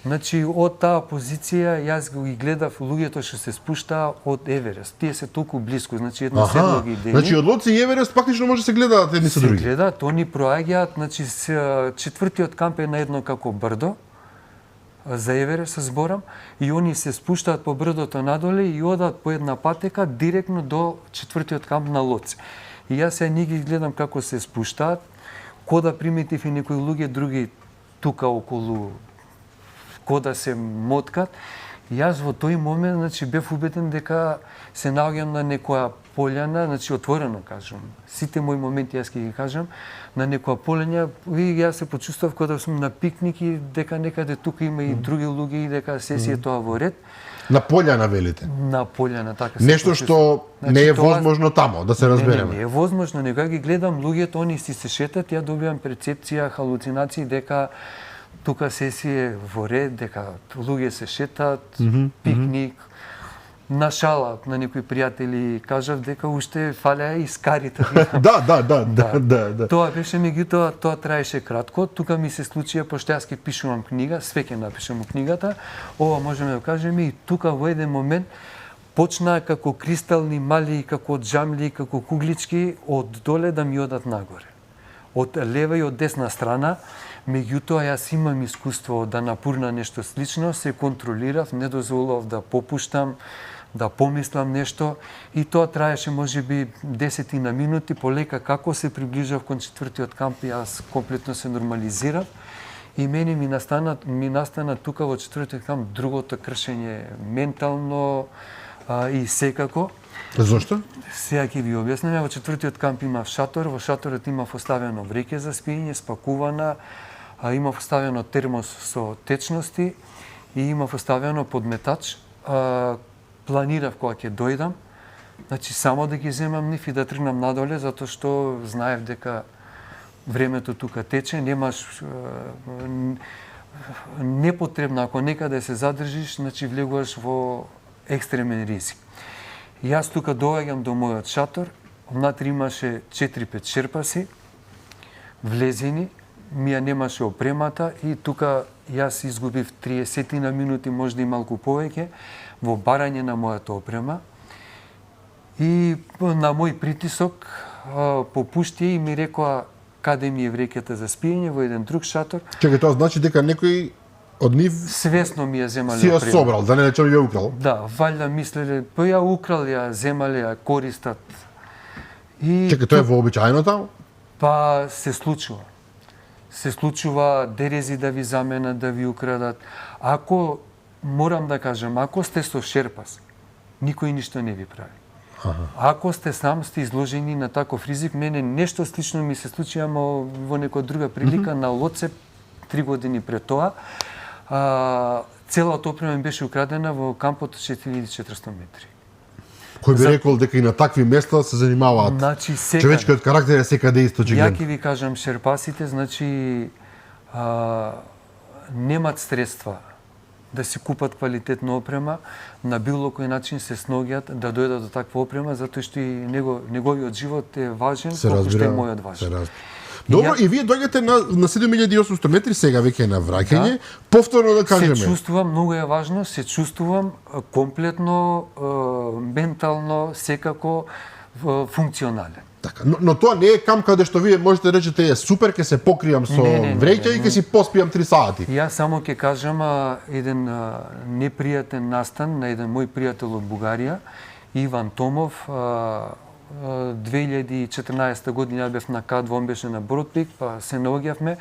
Значи, од таа позиција јас го ги гледав луѓето што се спуштаа од Еверест. Тие се толку блиску, значи едно седло ги дели. Значи од Лоци и Еверест практично може да се гледаат едни со други. Се гледаат, они проаѓаат, значи 4-тиот камп е на едно како брдо. За Еверест се зборам, и они се спуштаат по брдото надоле и одат по една патека директно до 4-тиот камп на Лоци. И јас ја ги гледам како се спуштаат, кода примитив и некои луѓе други тука околу кода се моткат. И јас во тој момент, значи, бев убеден дека се наоѓам на некоја полјана, значи отворено кажам. Сите мои моменти јас ќе ги кажам, на некоја полјана, и јас се почувствував кога сум на пикник и дека некаде тука има и други луѓе и дека се си е тоа во ред. На полјана велите. На полјана, така се Нешто што значи, не е тоа... возможно тамо, да се разбереме. Не е возможно, него ги гледам луѓето, они си се шетат, ја добивам перцепција, халуцинации дека тука се си е во ред, дека луѓе се шетат, пикник. На шала на некои пријатели кажав дека уште фалеа и скарите. Да. Тоа беше, меѓутоа, тоа траеше кратко. Тука ми се случија, пошто јас ќе пишувам книга, све ќе напишам у книгата, ова можеме да кажеме, и тука во еден момент почнаа како кристални мали, како џамли, како куглички, од доле да ми одат нагоре. Од лева и од десна страна, меѓутоа јас имам искуство да напурна нешто слично, се контролирав, не дозволував да попуштам, да помислам нешто, и тоа траеше можеби 10 на минути, полека како се приближав кон 4-тиот камп, јас комплетно се нормализирав и мене ми настана тука во 4-тиот камп другото кршење ментално и секако. Зошто? Сега ќе ви објаснам. Во 4-тиот камп имав шатор, во шаторот имав оставено вреќе за спиење, спакувана, имав оставено термос со течности и имав оставено подметач. Планирав кога ќе дојдам, значи само да ги земам нив и да тргнам надоле, затоа што знаев дека времето тука тече, немаш непотребно, ако некаде се задржиш, значи влегуваш во екстремен ризик. И јас тука доаѓам до мојот шатор, внатре имаше 4-5 шерпаси, влезени, ми ја немаше опремата и тука јас изгубив 30 на минути, можда и малку повеќе, во барање на мојата опрема. И на мој притисок попушти и ми рекоа каде ми е вреќата за спиење во еден друг шатор. Чекај, тоа значи дека некој од нив свесно ми ја земале си ја опрема. собрал, да не речем ја украл. Да, валјда мислеле, па ја украл, ја земале, ја користат. И Чекај, тоа е вообичаено таму? па се случува. Се случува дерези да ви заменат, да ви украдат. Ако, морам да кажам, ако сте со шерпас, никој ништо не ви прави. Ако сте сам, сте изложени на таков ризик, мене нешто слично ми се случи, ама во некоја друга прилика на Лоце 3 години пред тоа. Целата опрема ми беше украдена во кампот 4400 метри. Кој би рекол дека и на такви места се занимаваат? Значи, Човечкиот карактер е секаде исто Ја очигледно. ќе ви кажам, шерпасите, значи, немат средства да си купат квалитетна опрема, на било кој начин се сногиат да дојдат до таква опрема, затоа што и неговиот живот е важен, колку што е мојот важен. Добро, и вие доаѓате на 7800 метри, сега веќе на враќање, повторно да кажеме. Се чувствувам, многу е важно, се чувствувам комплетно, ментално, секако функционален. Така, но тоа не е камп каде што вие можете да речете е супер, ќе се покријам со вреќа и ќе си поспијам 3 сати. Јас само ќе кажам еден непријатен настан на еден мој пријател од Бугарија, Иван Томов. 2014 година бев на К2, он беше на Бродпик, па се наоѓавме.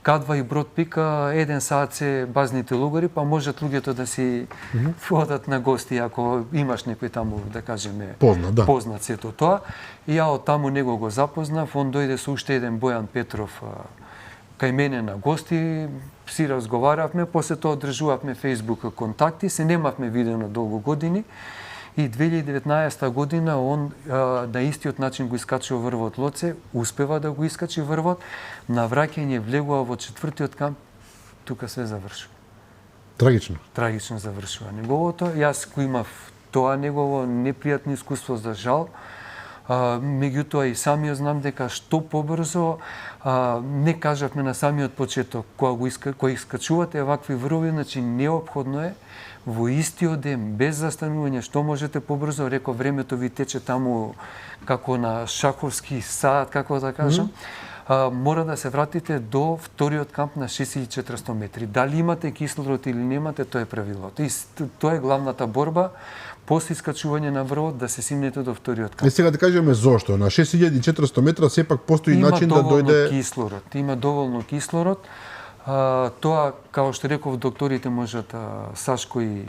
К2 и Бродпик, 1 саат се базните лугари, па можат луѓето да си одат на гости, ако имаш некој таму, да кажеме, познат сето тоа. И ја од таму него го запознав, он дојде со уште еден Бојан Петров кај мене на гости, си разговаравме, после тоа одржувавме Facebook контакти, се немавме видено долго години. И 2019 година он на истиот начин го искачува врвот Лоце, успева да го искачи врвот, на враќање влегува во 4-тиот камп, тука све завршува. Трагично. Трагично завршува неговото. Јас кој имав тоа негово непријатно искуство за жал, меѓутоа и самиот знам дека што побрзо, не кажавме на самиот почеток, кога искачувате вакви врвови, значи неопходно е во истиот ден, без застанување, што можете побрзо, реков, времето ви тече таму како на шаховски саат, како да кажам, мора да се вратите до вториот камп на 6400 метри. Дали имате кислород или немате, тоа е правилото. И тоа е главната борба, после искачување на врвот, да се симнете до вториот камп. И сега да кажеме зошто. На 6400 метра сепак постои начин да дојде... Има доволно кислород. Тоа, како што реков, докторите можат, Сашко и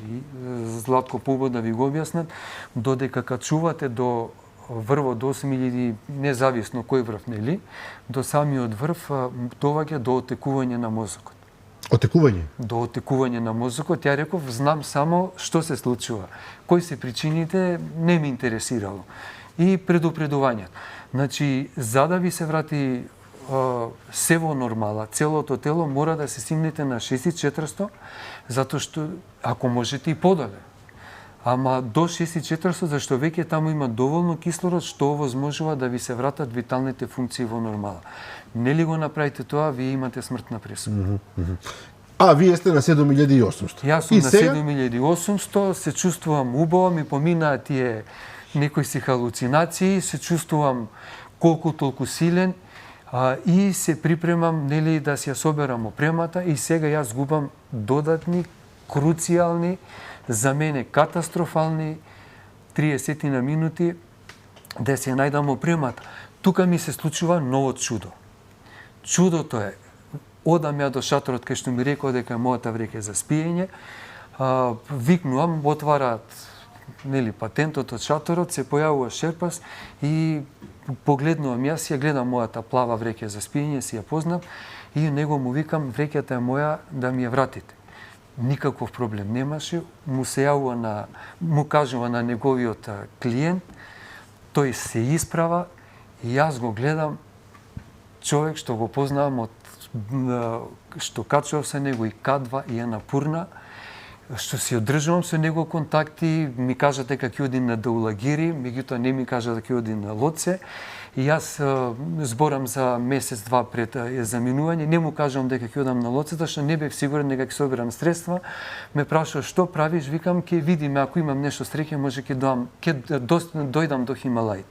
Златко Пубо да ви го објаснат, додека качувате до врвот до 8000, независно кој врв, нели, до самиот врв доваѓа до отекување на мозокот. Отекување? До отекување на мозокот. Ја реков, знам само што се случува. Кои се причините, не ми интересирало. И предупредување. Значи, за да ви се врати се во нормала, целото тело, мора да се симнете на 6400, затоа што, ако можете и подоле. Ама до 6400, зашто веќе таму има доволно кислород, што овозможува да ви се вратат виталните функции во нормала. Нели го направите тоа, вие имате смртна пресуда. А, вие сте на 7800. Јас сум на 7800, се чувствувам убаво, ми поминаат тие некои си халуцинации, се чувствувам колку толку силен, и се припремам, нели, да си ја соберам опремата, и сега јас губам додатни, круцијални, за мене катастрофални 30 на минути да се најдам опремата. Тука ми се случува ново чудо. Чудото е, одам ја до шаторот кај што ми рекол дека мојата вреќа за спиење, викнувам, отвараат, нели, патентот од шаторот, се појавува шерпас и погледнувам, јас ја гледам мојата плава вреќа за спиење, си ја познав, и него му викам, вреќата е моја, да ми ја вратите. Никаков проблем немаше, му се јавува му кажува на неговиот клиент, тој се исправа и јас го гледам, човек што го познавам што качував со него и К2 и Анапурна, што си одржувам со него контакти, ми кажа дека ќе оди на Даулагири, меѓутоа не ми кажа дека ќе оди на Лоце. И јас зборам за месец-два пред заминување, не му кажувам дека ќе одам на Лоце, зашто не бев сигурен дека ќе соберам средства. Ме прашува што правиш, викам ќе видиме, ако имам нешто среќа, може ќе дојдам до Хималај.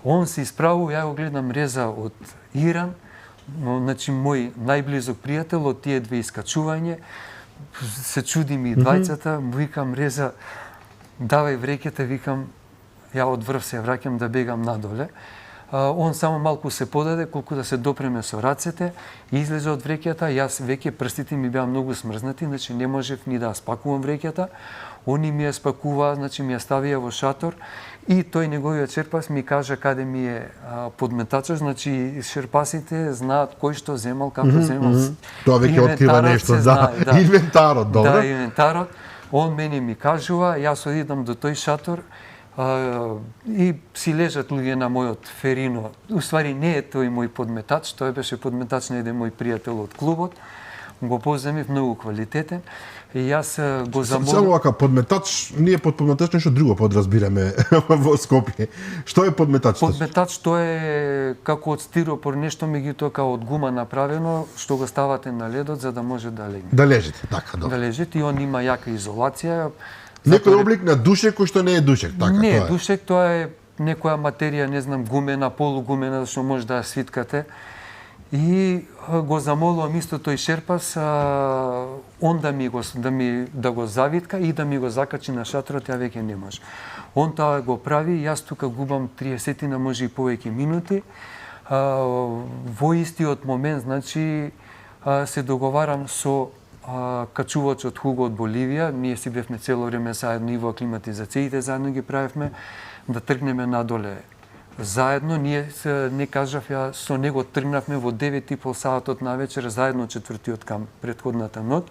Он се исправува, ја го гледам реза од Иран, значи мој најблизок пријател од тие две искачување, се чудим и двајцата, му викам реза, давај вреќата, викам, ја од врв се враќам да бегам надоле. Он само малку се подаде, колку да се допреме со рацете, и излезе од вреќата, јас веќе прстите ми беа многу смрзнати, значи не можев ни да спакувам вреќата. Они ми ја спакуваа, значи ми ја ставија во шатор, и тој неговиот шерпас ми кажа каде ми е подметачот, значи шерпасите знаат кој што земал, како земал. Тоа веќе открива нешто, да. Инвентарот, добро. Да, инвентарот. Он мене ми кажува, јас одидам до тој шатор, и си лежат луѓе на мојот ферино. Уствари не е тој мој подметач, тој беше подметач на еден мој пријател од клубот. го поземив многу квалитетен и јас го Само замолив. вака, подметач, ние под подметач нешто друго подразбираме во Скопје. Што е подметач? Подметач тоа е како од стиропор нешто, меѓутоа како од гума направено, што го ставате на ледот за да може да легне. Да лежите, така, Да добро. лежите и он има јака изолација. Некој облик на душек кој што не е душек, така, Не, тоа е. душек тоа е некоја материја, не знам, гумена, полугумена, што може да ја свиткате. И го замолувам исто тој шерпас, он да го завитка и да ми го закачи на шатрот, ја веќе не може. Он тоа го прави, јас тука губам 30 може и повеќе минути. Во истиот момент, значи, се договарам со качувачот Хуго од Боливија, ние си бевме цело време заедно и во аклиматизациите заедно ги правевме, да тргнеме надоле заедно. Ние не кажав, ја со него тргнавме во 9:30 саатот на вечер заедно четвртиот камп претходната ноќ.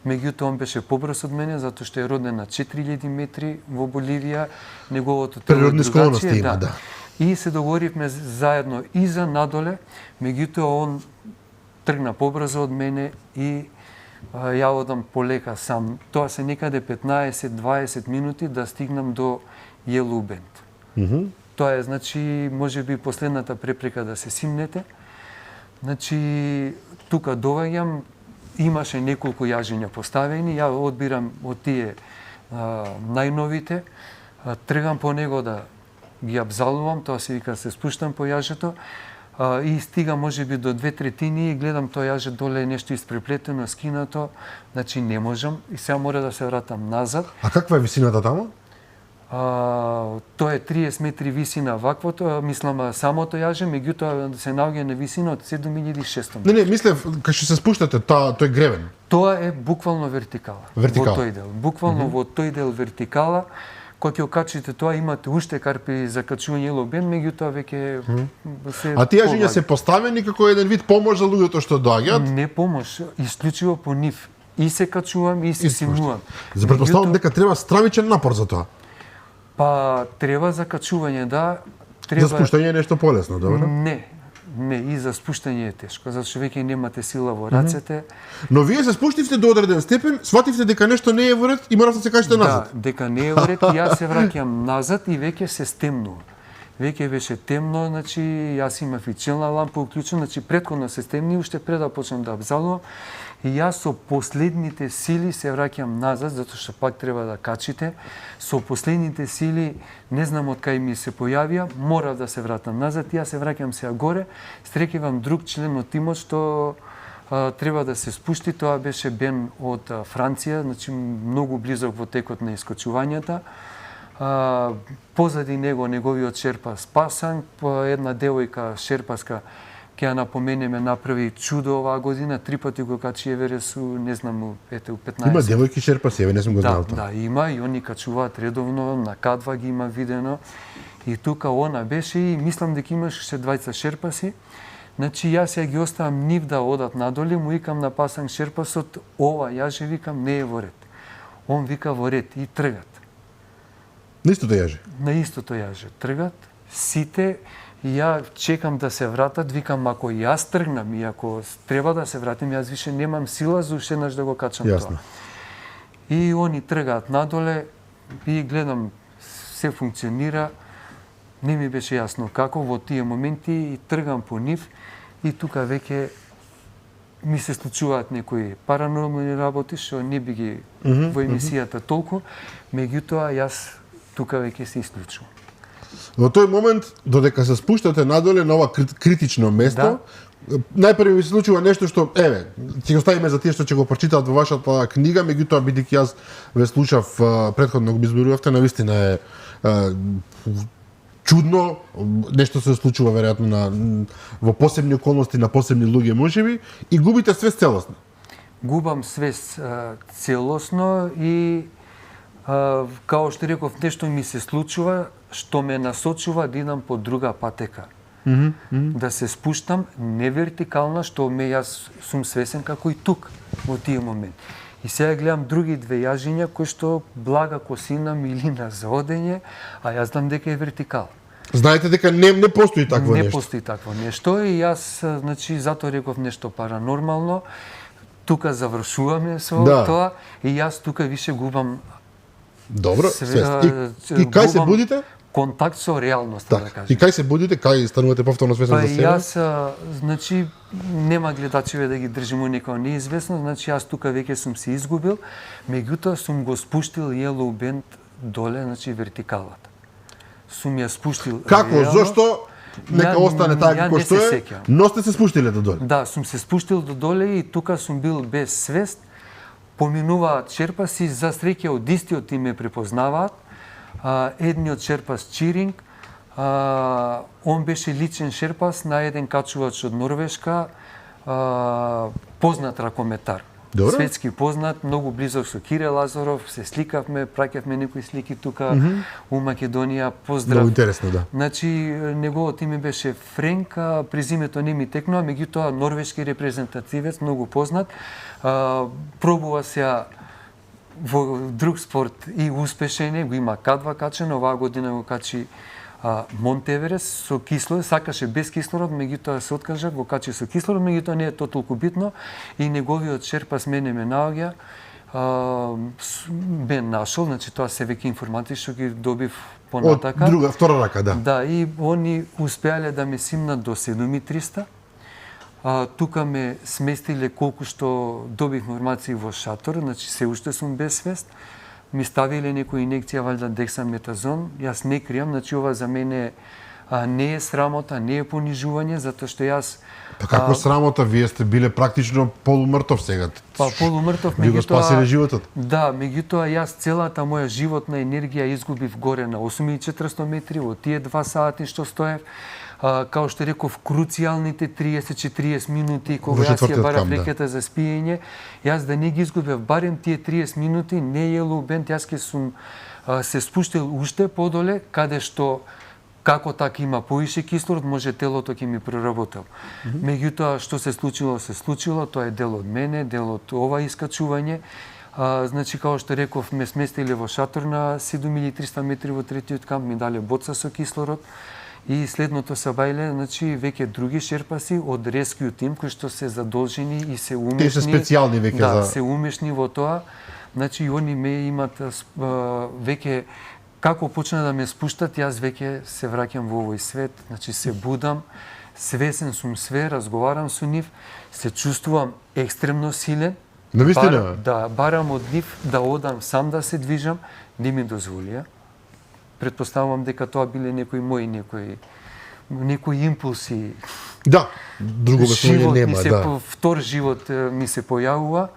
Меѓутоа он беше побрз од мене затоа што е роден на 4000 метри во Боливија, неговото тело Природни склоности другачие, има, да. И се договоривме заедно и за надоле, меѓутоа он тргна побрзо од мене и ја одам полека сам. Тоа се некаде 15-20 минути да стигнам до Јелубент. Тоа е, значи, може би последната препрека да се симнете. Значи, тука доваѓам, имаше неколку јажења поставени, ја одбирам од тие најновите, тргам по него да ги абзалувам, тоа се вика се спуштам по јажето, и стигам може би до 2/3 и гледам тоа јаже доле е нешто испреплетено, скинато, значи не можам и сега мора да се вратам назад. А каква е висината таму? Тоа е 30 метри висина ваквото, мислам самото јаже, меѓутоа се наоѓа на висина од 7600 метри. Не, мислев, кај што се спуштате, тој гребен. Тоа е буквално вертикала. Вертикала. Во тој дел. Буквално во тој дел вертикала. Кога ќе окачите тоа, имате уште карпи за качување Јелубент, меѓутоа веќе се... А тие јажиња се поставени како еден вид помош за луѓето што доаѓаат? Не помош, исклучиво по нив. И се качувам, и се симнувам. За претпоставам дека треба стравичен напор за тоа. Па треба за качување, да. За спуштање е нешто полесно, добро? Не, и за спуштање е тешко, затоа што веќе немате сила во рацете. Но вие се спуштивте до одреден степен, свативте дека нешто не е во ред и моравте да се кажете назад. Да, дека не е во ред, и јас се враќам назад и веќе се стемнува. Веќе беше темно, значи јас имав и челна лампа уклучена, значи претходно се стемни уште пред да почнам да абзалувам. И јас со последните сили се враќам назад, затоа што пак треба да качите. Со последните сили, не знам од кај ми се појавија, морав да се вратам назад, јас се враќам сега горе, стрекивам друг член од тимот што треба да се спушти, тоа беше Бен од Франција, значи многу близок во текот на искочувањата. Позади него неговиот шерпас Пасанг, една девојка шерпаска, ќе ја напоменеме, направи чудо оваа година, 3 пати го качи Еверест, не знам, ете, у 15. Има девојки шерпаси, еве не сум го знал тоа. Да, има и они качуваат редовно, на К2 ги има видено. И тука она беше и мислам дека имаше уште двајца шерпаси. Значи јас ја ги оставам нив да одат надоле, му викам на Пасанг шерпасот, ова јаже викам не е во ред. Он вика во ред и тргат. На истото јаже. На истото јаже тргат, сите. И ја чекам да се вратат, викам ако јас тргнам и ако треба да се вратим, јас више немам сила за уште еднаш да го качам Јасно. тоа. И они тргаат надоле и гледам се функционира. Не ми беше јасно како во тие моменти и тргам по нив и тука веќе ми се случуваат некои паранормални работи што не би ги во емисијата толку, меѓутоа јас тука веќе се исклучувам. Во тој момент, додека се спуштате надоле на ова критично место, најпрви ми се случува нешто што, еве, ќе го ставиме за тие што ќе го прочитаат во вашата книга, меѓутоа бидејќи јас ве слушав претходно го изборувавте, навистина е чудно, нешто се случува веројатно во посебни околности на посебни луѓе можеби и губите свест целосно. Губам свест целосно и као што реков, нешто ми се случува што ме насочува да идам по друга патека. Да се спуштам не вертикална, што јас сум свесен како и тук во тие моменти. И сега гледам други две јажиња кои што блага косина милина за одење, а јас знам дека е вертикал. Знаете дека не постои такво не нешто. постои такво нешто и јас, значи, затоа реков нешто паранормално. тука завршуваме со тоа и јас тука више губам Добро, свест. И кај се будите? Контакт со реалноста, да кажем. И кај се будите, кај станувате повторно свесен за себе? Па јас, значи, нема гледачеве да ги држимо некоја неизвестно, значи јас тука веќе сум се изгубил, меѓутоа сум го спуштил Yellow Band доле, значи вертикалата. Сум ја спуштил. Како, реално, зошто? Нека остане така како што е, но сте се спуштиле до доле. Да, сум се спуштил до доле и тука сум бил без свест. Поминуваат шерпаси, за среќа од истиот тим ме препознаваат. Едниот шерпас Чиринг, он беше личен шерпас на еден качувач од Норвешка, познат ракометар. Добро. Светски познат, многу близок со Кире Лазаров, се сликавме, праќавме некои слики тука у Македонија. Поздрав. Многу интересно, да. Значи, неговото име беше Френк, презимето не ми текнува, меѓутоа норвешки репрезентативец, многу познат. Пробува се во друг спорт и успешен е, го има К2 качено, оваа година го качи Монтеверес со кислород, сакаше без кислород, меѓутоа се откажа, го качи со кислород, меѓутоа не е тоа толку битно и неговиот шерпас мене ме наоѓа, бе нашол, значи тоа се веќе информации што ги добив понатака. Од друга, втора рака, да. Да, и они успеале да ме симнат до 7300. Тука ме сместиле колку што добив информации во шатор, значи се уште сум без свест. Ми ставиле некоја инекција, валјда дексаметазон. Јас не кријам, значи ова за мене не е срамота, не е понижување, затоа што јас... Па како срамота, вие сте биле практично полумртов сега. Па полумртов, ви го спасиле животот. Да, меѓутоа јас целата моја животна енергија изгубив горе на 8400 метри, од тие 2 сати што стоев. Као што реков, круцијалните 30-40 минути кога јас ја барав рекета за спиење, јас да не ги изгубев барем тие 30 минути, не Yellow Band, јас ке сум се спуштил уште подоле, каде што како така има повише кислород, може телото ќе ми проработел. Меѓутоа, што се случило, тоа е дел од мене, дел од ова искачување. Значи, као што реков, ме сместиле во шатор на 7300 метри во третиот камп, ми дале боца со кислород. И следното се бајле, значи, веќе други шерпаси од Rescue Team, кои што се задолжени и се умешни. Те се специјални веќе за... за... се умешни во тоа. Значи, и они ме имат веќе, како почна да ме спуштат, јас веќе се враќам во овој свет, значи се будам, свесен сум све, разговарам со нив, се чувствувам екстремно силен. Навистина? Да, барам од нив да одам сам да се движам, не ми дозволија. Предпоставувам дека тоа биле некои мои некои импулси. Да, друго обяснение нема, да. Втор живот ми се појавува.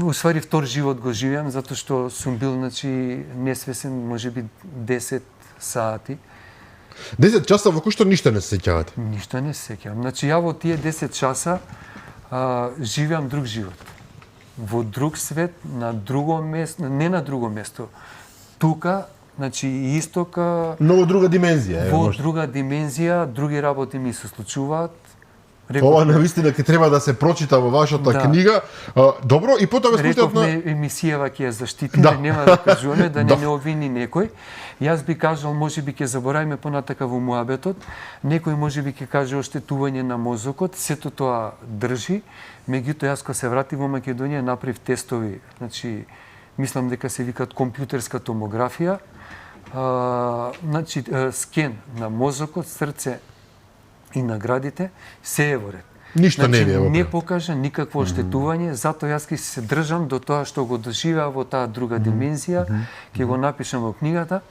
Усвари втор живот го живеам затоа што сум бил, значи, несвесен, можеби 10 сати. 10 часа во кои што ништо не се сеќавате? Ништо не се сеќавам. Значи, ја во тие 10 часа живеам друг живот. Во друг свет, на друго место, не на друго место. Тука, значи, истока... Многу друга димензија. Во друга димензија, други работи ми се случуваат. Ова навистина ќе треба да се прочита во вашата книга. Добро, и потоа ме спуштат на... Рековме, емисијава ќе ја заштити, да нема да кажуваме, да не обвини некој. Јас би кажал, можеби ќе забораваме понатака во муабетот, некој можеби ќе каже оштетување на мозокот, сето тоа држи, меѓутоа јас кога се вратив во Македонија направив тестови, значи, мислам дека се викат компјутерска томографија, значи, скен на мозокот, срце и наградите, се е во ред. Ништо значи, не е не покажа никакво оштетување, затоа јас ќе се држам до тоа што го доживеа во таа друга димензија, ќе го напишам во книгата.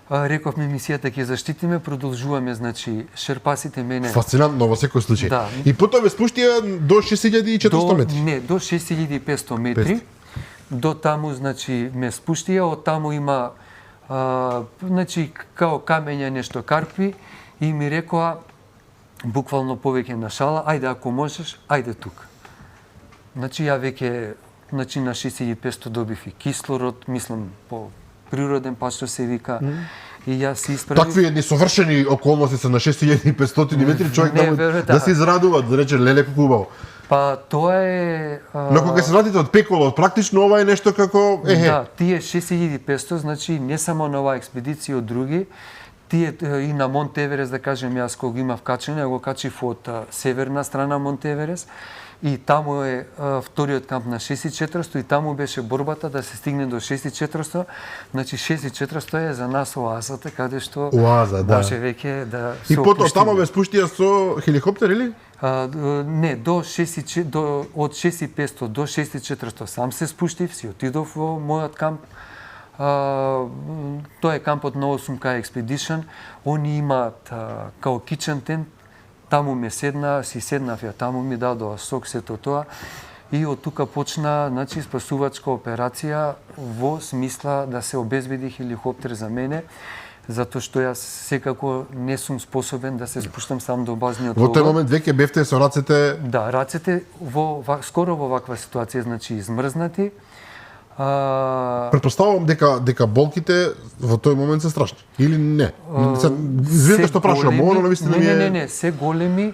Рековме емисијата ќе заштитиме, продолжуваме, значи, шерпасите мене... Фасцинантно во секој случај. Да. И потоа ве спуштија до 6400 метри? Не, до 6500 метри. До таму, значи, ме спуштија, од таму има, значи, као камења нешто карпи и ми рекоа, буквално повеќе на шала, ајде ако можеш, ајде тука. Значи, ја веќе, значи, на 6500 добив и кислород, мислам, по природен пат што се вика, и јас се исправив... Такви едни совршени околности се на 6500 метри, човек да се израдува, да рече, леле колку убаво. Па тоа е... Но кога се вратите од пеколот, практично ова е нешто како... Да, тие 6500, значи не само на оваа експедиција, од други, тие и на Монт Еверест, да кажем, јас кога имав качење, го качив од северна страна Монт Еверест, и таму е вториот камп на 6400 и таму беше борбата да се стигне до 6400. Значи 6400 е за нас оазата каде што Оаза, да. може веќе да И се потоа опуштиме. тамо ве спуштија со хеликоптер или? Не, од 6500 до 6400 сам се спуштив, си отидов во мојот камп. Тоа е кампот на 8K Expedition. Они имаат као кичен тент, таму ме си седнав ја, таму ми дадоа сок, сето тоа. И од тука почна, значи, спасувачка операција во смисла да се обезбеди хеликоптер за мене, затоа што јас секако не сум способен да се спуштам сам до базниот Во тој логор. момент веќе бевте со рацете. Да, рацете скоро во ваква ситуација, значи измрзнати. Претпоставувам дека болките во тој момент се страшни. Или не? Извинете што прашувам, оно навистина ми е... Не, се големи.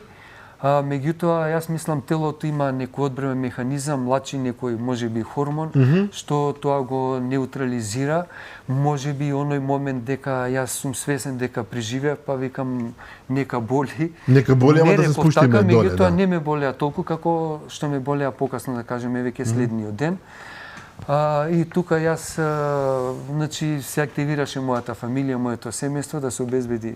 Меѓутоа, јас мислам телото има некој одбран механизам, млачи некој можеби хормон, што тоа го неутрализира. Можеби оној момент дека јас сум свесен дека преживеав, па викам нека боли. Нека боли, ама да се спуштиме доле. Меѓутоа Да. не ме болеа толку како што ме болеа покасно, да кажеме, веќе следниот ден. И тука јас, значи, се активираше мојата фамилија, моето семејство да се обезбеди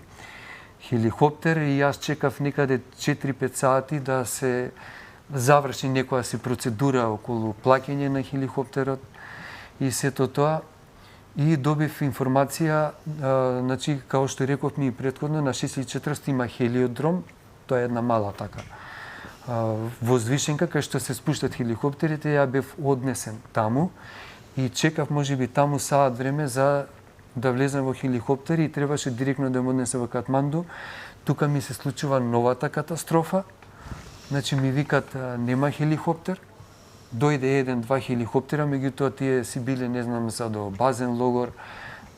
хеликоптер и јас чекав некаде 4-5 сати да се заврши некоја си процедура околу плаќање на хеликоптерот и сето тоа. И добив информација, значи, као што рековме и претходно, на 6400 има хелиодром, тоа е една мала така возвишенка кај што се спуштат хеликоптерите. Ја бев однесен таму и чекав можеби таму саат време за да влезем во хеликоптер и требаше директно да ме однесе во Катманду. Тука ми се случува новата катастрофа. Значи ми викат нема хеликоптер. Дојде 1-2 хеликоптера, меѓутоа тие си биле, не знам, за до базен логор.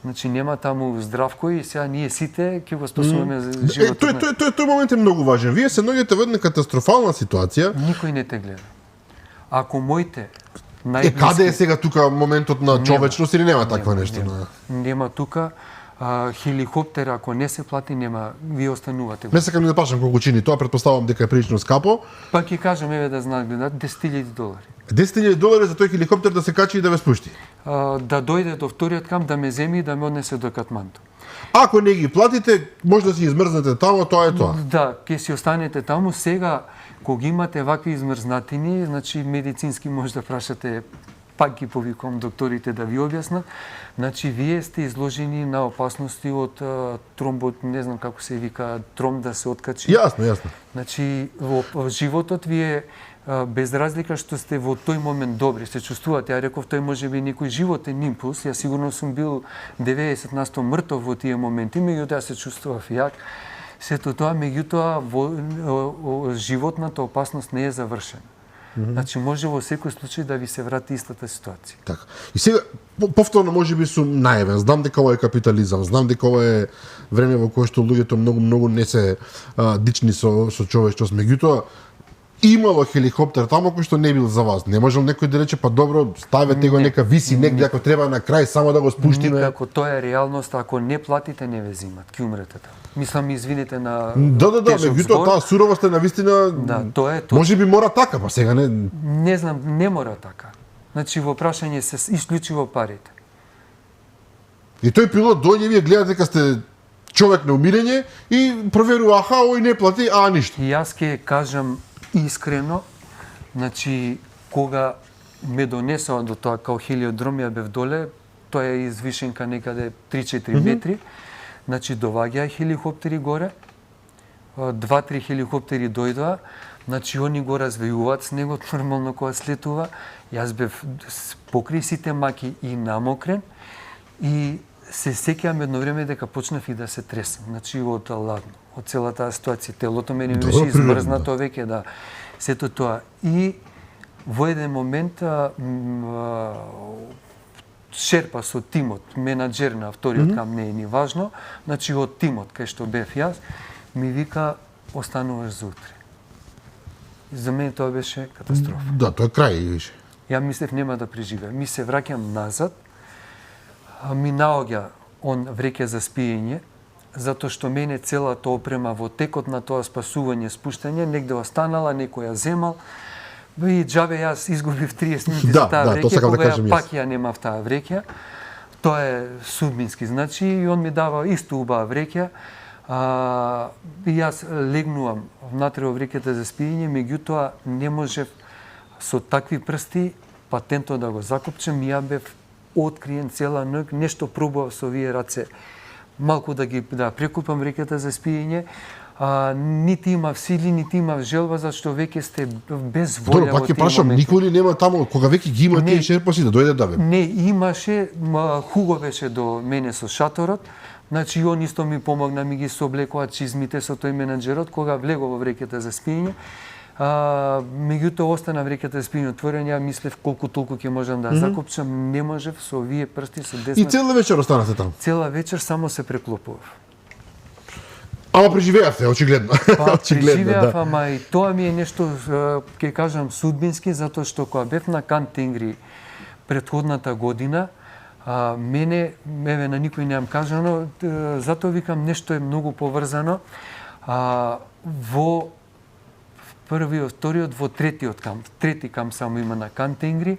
Значи нема таму здравко и сега ние сите ќе го спасуваме животот. Тој момент е многу важен. Вие се наоѓате во една катастрофална ситуација. Никој не те гледа. Ако моите Каде е сега тука моментот на човечност или нема такво нешто? Нема тука. Хеликоптер, ако не се плати, нема, вие останувате. Не сакам да пашам колку чини тоа, претпоставувам дека е прилично скапо. Па ќе кажам, еве да знаат гледат, $10,000. $10,000 за тој хеликоптер да се качи и да ве спушти. Да дојде до вториот камп, да ме земи и да ме однесе до Катманду. Ако не ги платите, може да си измрзнете таму, тоа е тоа. Да, ќе си останете таму. Сега, кога имате вакви измрзнатини, значи медицински може да прашате, пак ги повикувам докторите да ви објаснат. Значи, вие сте изложени на опасности од тромбот, не знам како се вика, тромб да се откачи. Јасно. Значи, во животот вие без разлика што сте во тој момент добри, се чувствувате. Ја реков, тој може би некој животен импулс. Ја сигурно сум бил 90% мртов во тие моменти, меѓутоа се чувствував јак. Сето тоа, меѓутоа, животната опасност не е завршена. Значи, може во секој случај да ви се врати истата ситуација. Така. И сега, повторно, може би сум наивен. Знам дека ова е капитализам, знам дека ова е време во кое што луѓето многу не се дични со човечност. Меѓутоа, имало хеликоптер таму кој што не бил за вас. Не можел некој да рече, па добро, ставете го, нека виси негде, ако треба на крај само да го спуштиме. Никако, тоа е реалност, ако не платите, не ве зимат, ќе умрете таму. Мислам, извините на Да, тежок меѓутоа збор. таа суровост е навистина. Да, тоа е тоа. Може би мора така, па сега не. Не знам, не мора така. Значи, во прашање се исклучиво парите. И тој пилот дојде, вие гледате дека сте човек на умирење и проверува, аха, ој не плати, ништо. И јас ќе кажам искрено, значи, кога ме донесоа до тоа као хелиодром, ја бев доле, тоа е извишенка некаде 3-4 метри, значи доваѓаа хеликоптери горе, 2-3 хеликоптери дојдоа, значи они го развејуваат снегот нормално кога слетува, јас бев покри сите маки и намокрен и се сеќавам едно време дека почнав и да се тресам, значи од ладно, од целата ситуација, телото мене беше измрзнато веќе, да, сето тоа. И во еден момент шерпа со тимот, менаџер на вториот камп, не е ни важно, значи од тимот кај што бев јас, ми вика, остануваш за утре. И за мене тоа беше катастрофа. Да, тоа е крај, више. Ја мислев нема да преживеам. Ми се враќам назад, ми наоѓа он вреќе за спиење, затоа што мене целата опрема во текот на тоа спасување, спуштање, негде останала, некој ја земал. И џабе јас изгубив 30 минути Да, за таа да, тоа вреќа, сакам да кога кажам ја јас. пак ја немав таа вреќа. Тоа е судбински, значи, и он ми дава исто убава вреќа. И јас легнувам внатре во вреќата за спиење, меѓутоа не можев со такви прсти патентот да го закопчам, ја бев откриен цела ноќ, нешто пробував со овие раце, малку да прекупам вреќата за спиење, нити имав сили, нити имав желба, зашто веќе сте без волја. Добро, пак ќе прашам, никој ли нема таму, кога веќе ги има тие шерпоси да дојде да бе? Не, имаше, Хуго беше до мене со шаторот, значи он исто ми помогна, ми ги сооблекува чизмите со тој менаџерот, кога влегов во вреќата за спиење. Меѓутоа остана вреќата за спиење отворена, ја мислев колку толку ќе можам да закопчам, не можев со овие прсти со десна. И цела вечер останавте таму? Цела вечер само се преклопував. Ама преживеавте, очигледно. Па, преживеав, да. ама и тоа ми е нешто, ќе кажам, судбински, затоа што кога бев на Кан Тенгри претходната година, мене, еве на никој неам кажано, затоа викам нешто е многу поврзано. Во првиот, вториот, во третиот камп, трети камп само има на Кан Тенгри,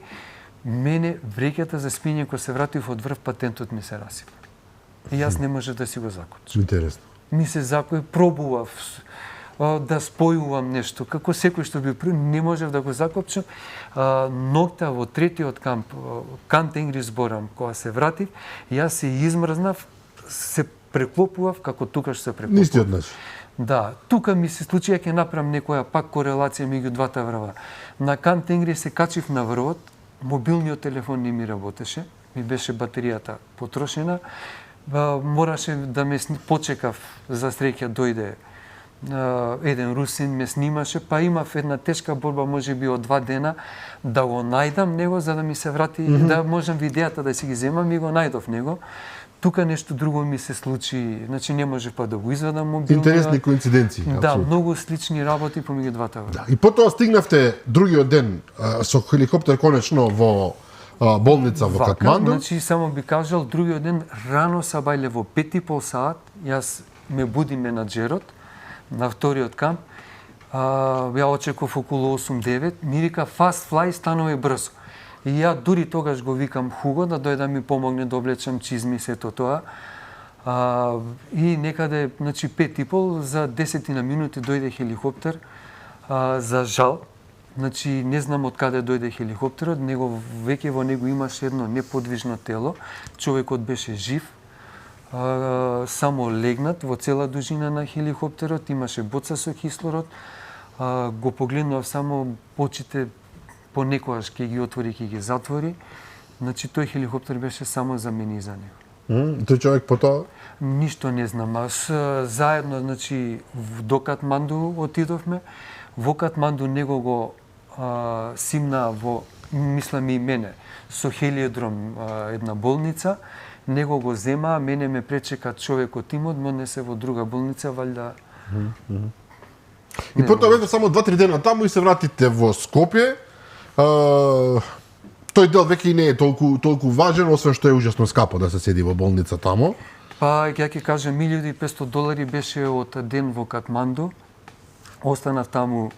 мене вреќата за спиење кога се вратив од врв, патентот ми се расипа. И јас не можев да си го закочам. Интересно. Ми се пробував да спојувам нешто, како секој што би не можев да го закопчам. Ноќта во третиот камп, Кан Тенгри зборам, кога се вратив, јас се измрзнав, се преклопував како тукаш се преклопував. Нистиот начин. Да, тука ми се случи, ќе направам некоја пак корелација меѓу двата врва. На Кан Тенгри се качив на врвот, мобилниот телефон не ми работеше, ми беше батеријата потрошена, мораше да ме почекав, за среќа дојде еден русин, ме снимаше, па имав една тешка борба, може би од 2 дена, да го најдам него, за да ми се врати, да можам видеата да си ги земам, и го најдов него. Тука нешто друго ми се случи, значи не можев па да го извадам мобилниот. Интересни коинциденции. Да, апсолютно. многу слични работи помеѓу двата врва. Да. И потоа стигнавте другиот ден со хеликоптер конечно во болница во Катманду. Значи, само би кажал, другиот ден рано сабајле во 5:30 саат, јас ме буди менаџерот на вториот камп, ја очеков околу 8-9, ми вика fast fly, станувај брзо. И ја дури тогаш го викам Хуго да дојде да ми помогне да облечам чизми сето тоа. И некаде, значи 5:30, за 10 на минути дојде хеликоптер. За жал, значи не знам од каде дојде хеликоптерот, веќе во него имаше едно неподвижно тело, човекот беше жив, само легнат во цела дужина на хеликоптерот, имаше боца со кислород, го погледнав само очите, понекогаш ќе ги отвори, ќе ги затвори, значи тој хеликоптер беше само за мене и за него. Тој човек потоа? Ништо не знам, заедно, значи, до Катманду отидовме, во Катманду него го симна во, мислам и мене, со хелиодром една болница, него го зема, мене ме пречека човек од тимот, но не се во друга болница, валјда... И потоа бевте само 2-3 дена таму и се вратите во Скопје. Тој дел веќе и не е толку важен, освен што е ужасно скапо да се седи во болница таму. Па, ќе кажам, $1.500 беше од ден во Катманду. Останав таму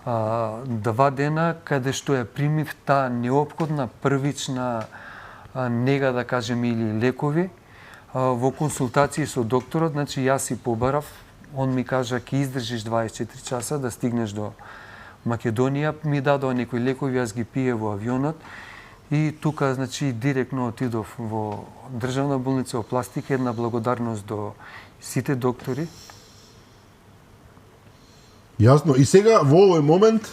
2 дена, каде што ја примив таа неопходна првична нега, да кажем, или лекови, во консултации со докторот. Значи, јас си побарав, он ми кажа, ќе издржиш 24 часа да стигнеш до Македонија, ми дадоа некои лекови, јас ги пие во авионот и тука, значи, директно отидов во државна болница во Пластика, една благодарност до сите доктори. Јасно. И сега, во овој момент,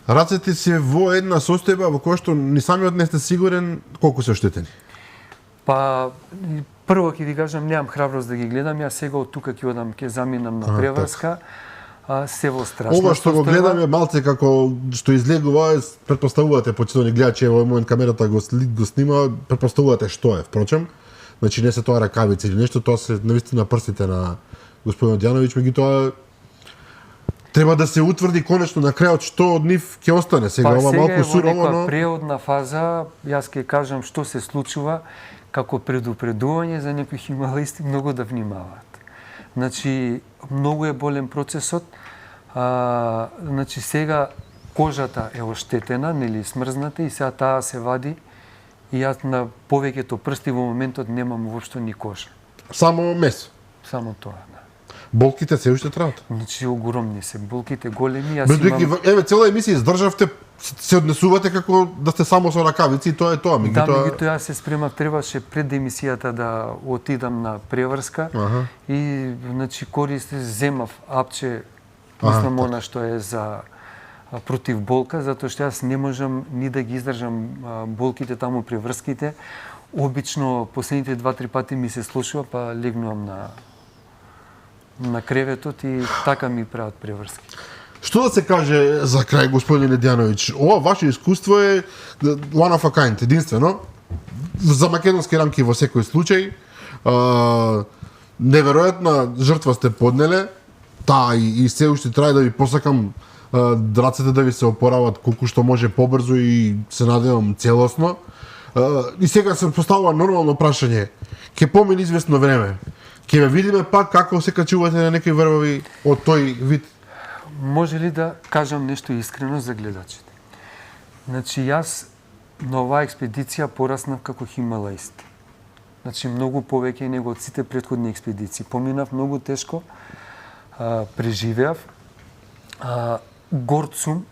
рацете се во една состојба во која што ни самиот не сте сигурен колку се оштетени. Па, прво ќе ви кажам, немам храброст да ги гледам, јас сега од тука ќе одам, ќе заминам на преврска, се во страшна Ова што го гледаме малце како што излегува, претпоставувате, почитувани гледачи, во момент камерата го снима, претпоставувате што е, впрочем. Значи не се тоа ракавици или нешто, тоа се навистина прстите на господин Дјановиќ, меѓутоа треба да се утврди конечно на крајот што од нив ќе остане. Сега ова малку сурово, но преодна фаза, јас ќе кажам што се случува како предупредување за некои хималисти многу да внимаваат. Значи, многу е болен процесот. Значи, сега кожата е оштетена, нели смрзната и сега таа се вади и јас на повеќето прсти во моментот немам воопшто ни кожа. Само месо. Само тоа, да. Болките се уште траат. Значи огромни се, болките големи, јас Бидејќи имам... еве цела емисија издржавте, се однесувате како да сте само со ракавици и тоа е тоа. Да, меѓутоа јас се спремав, требаше пред емисијата да отидам на преврска и значи земав апче, мислам она што е за против болка, затоа што јас не можам ни да ги издржам болките таму при врските. Обично последните 2-3 пати ми се случува, па легнувам на креветот и така ми прават преврски. Што да се каже за крај, господин Недјановиќ? Ова ваше искуство е one of a kind, единствено. За македонски рамки во секој случај. Неверојатна жртва сте поднеле. Таа и се уште трае да ви посакам рацете да ви се опорават колку што може побрзо и се надевам целосно. И сега се поставува нормално прашање. Ке помине известно време. Ке ве видиме пак како се качувате на некои врвови од тој вид? Може ли да кажам нешто искрено за гледачите? Значи јас на оваа експедиција пораснав како хималаист. Значи многу повеќе него од сите претходни експедиции. Поминав многу тешко, преживеав, горд сум,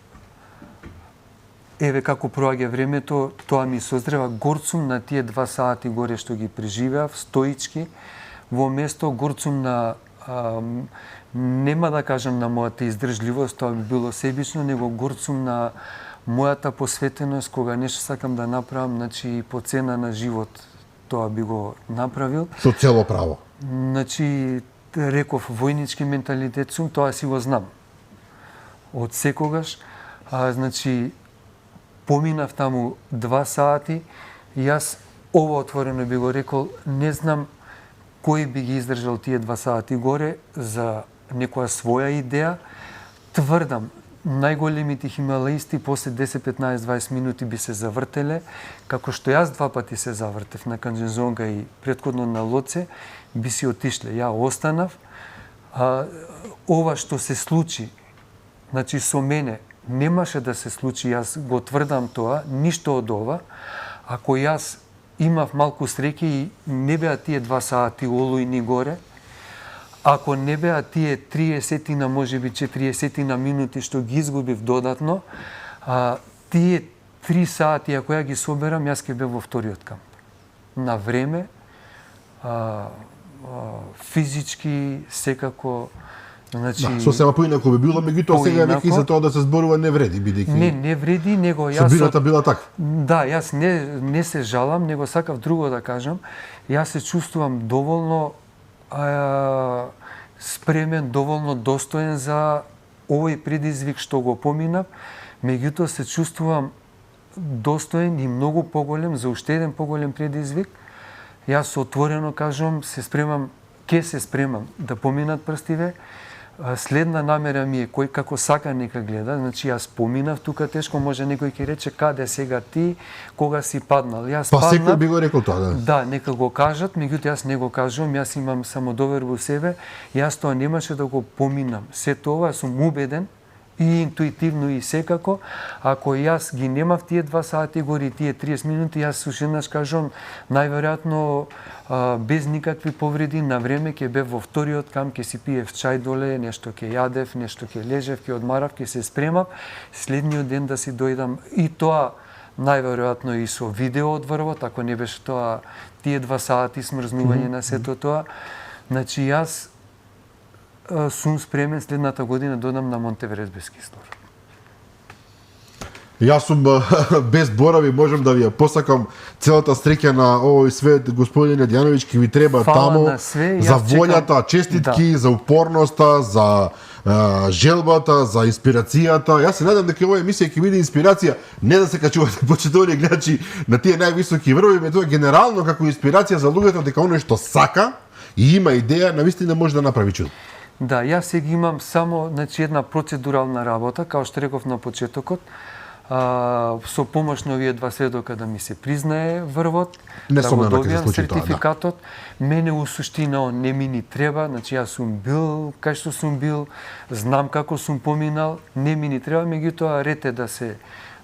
еве како проаѓа времето, тоа ми созрева, горд сум на тие 2 сати горе што ги преживеав, стоички, во место, горд сум на, нема да кажам на мојата издржливост, тоа би било себично, него горд сум на мојата посветеност, кога нешто сакам да направам, значи по цена на живот, тоа би го направил. Со цело право. Значи, реков, војнички менталитет сум, тоа си го знам. Од секогаш, значи, поминав таму 2 сати и јас ова отворено би го рекол, не знам кој би ги издржал тие 2 сати горе за некоја своја идеја. Тврдам, најголемите хималаисти после 10, 15, 20 минути би се завртеле, како што јас 2 пати се завртев на Канџензонга и претходно на Лоце, би си отишле. Ја останав. Ова што се случи, значи со мене, немаше да се случи, јас го тврдам тоа, ништо од ова, ако јас имав малку среќа и не беа тие 2 сати олујни горе, ако не беа тие 30 на можеби 40 на минути што ги изгубив додатно, тие 3 сати, ако ја ги соберам, јас ќе бев во вториот камп. На време, физички, секако, значи... Да, сосема поинаку би било, меѓутоа сега веќе за тоа да се зборува не вреди, бидејќи... Не вреди, него јас... Собината била така. Да, јас не се жалам, него сакав друго да кажам. Јас се чувствувам доволно спремен, доволно достоен за овој предизвик што го поминав, меѓутоа се чувствувам достоен и многу поголем за уште еден поголем предизвик. Јас отворено кажам, ќе се спремам да поминат прстиве. Следна намера ми е кој како сака нека гледа, значи јас поминав тука тешко, може некој ќе рече каде сега ти, кога си паднал. Јас паднав. Секој би го рекол тоа, да. Да, нека го кажат, меѓутоа јас не го кажувам, јас имам самодоверба во себе, јас тоа немаше да го поминам. Сето ова сум убеден и интуитивно и секако, ако јас ги немав тие 2 сати гори, тие 30 минути, јас ушеднаш кажувам, најверојатно без никакви повреди, на време ќе бев во вториот камп, ќе си пиев чај доле, нешто ќе јадев, нешто ќе лежев, ќе одмарав, ќе се спремав, следниот ден да си дојдам и тоа најверојатно и со видео од врвот, ако не беше тоа тие 2 сати смрзнување на сето тоа. Значи јас сум спремен следната година да одам на Монтеверест без кислород. Јас сум без зборови, можам да ви ја посакам целата среќа на овој свет, господин Недјановиќ, ки ви треба таму за волјата, честитки, за упорноста, за желбата, за инспирацијата. Јас се надам дека оваа емисија ќе биде инспирација, не да се качувате почитувани гледачи на тие највисоки врвови, меѓутоа генерално како инспирација за луѓето дека оној што сака и има идеја, навистина може да направи чудо. Да, јас сега имам само една процедурална работа, као што реков на почетокот. со помош на овие два сведока да ми се признае врвот, да го Несомнено ќе се добијам случи тоа, да. сертификатот. Мене у суштина он не ми ни треба, значи јас сум бил кај што сум бил, знам како сум поминал, не ми ни треба, меѓутоа ред е да се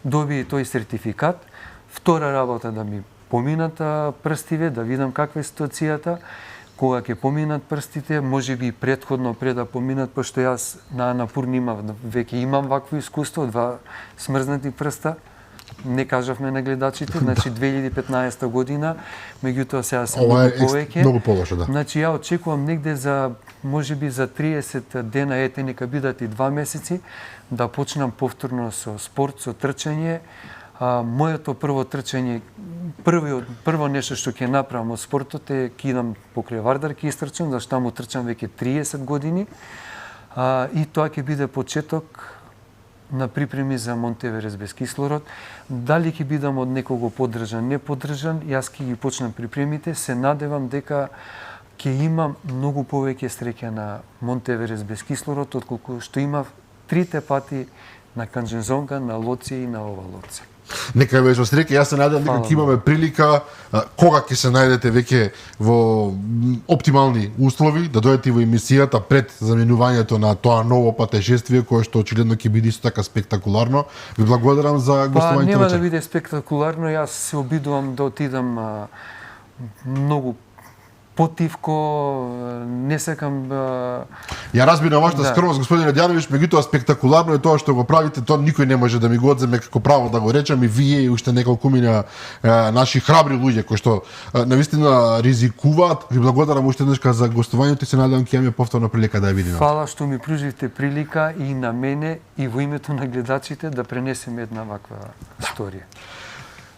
добие тој сертификат. Втора работа да ми поминат прстиве, да видам каква е ситуацијата, кога ќе поминат прстите, може би претходно пред да поминат, пошто јас на Анапурн веќе имам вакво искуство, два смрзнати прста, не кажавме на гледачите, значи 2015 година, меѓутоа сега се Ова е многу повеќе. многу полошо, да. Значи ја очекувам негде за можеби за 30 дена, ете нека бидат и 2 месеци, да почнам повторно со спорт, со трчање. Моето прво трчање, прво нешто што ќе направам од спортот е ќе идам покрај Вардар, ќе истрчам, зашто таму трчам веќе 30 години. И тоа ќе биде почеток на припреми за Монтеверест без кислород. Дали ќе бидам од некого поддржан, не поддржан, јас ќе ги почнам припремите, се надевам дека ќе имам многу повеќе среќа на Монтеверест без кислород, отколку што имав трите пати на Канџензонга, на Лоци и на ова Лоци. Нека ве со среќа, јас се надевам дека ќе имаме прилика кога ќе се најдете веќе во оптимални услови да дојдете во емисијата пред заменувањето на тоа ново патешествие кое што очигледно ќе биде исто така спектакуларно. Ви благодарам за гостувањето. Нема да биде спектакуларно, јас се обидувам да отидам многу потивко, не сакам... Ја разбирам вашата скромност, господине Дијановиќ, меѓутоа спектакуларно е тоа што го правите, тоа никој не може да ми го одземе како право да го речам, и вие и уште неколкумина наши храбри луѓе кои што навистина ризикуваат. Ви благодарам уште еднаш за гостувањето и се надевам ќе имаме повторно прилика да ја видиме. Фала што ми пруживте прилика и на мене и во името на гледачите да пренесеме една ваква историја.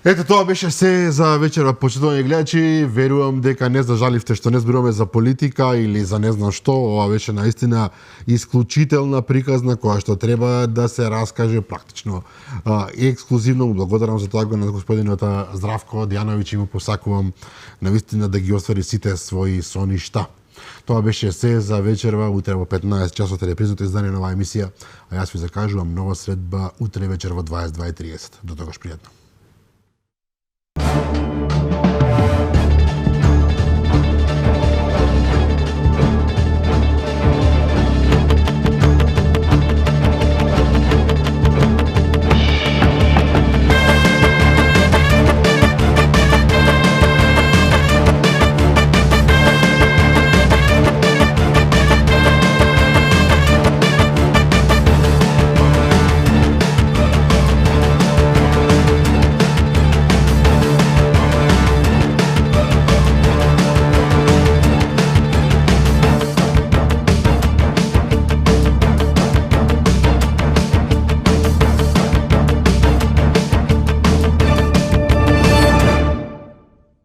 Ето тоа беше се за вечера, почитувани гледачи. Верувам дека не зажаливте што не зборуваме за политика или за не знам што. Ова беше наистина исклучителна приказна која што треба да се раскаже практично ексклузивно. Му благодарам за тоа на господинот Здравко Дијановиќ и му посакувам навистина да ги оствари сите своји соништа. Тоа беше се за вечерва, утре во 15 часот е репризното издание на оваа емисија, а јас ви закажувам нова средба утре вечер во 22:30. До тогаш пријатно.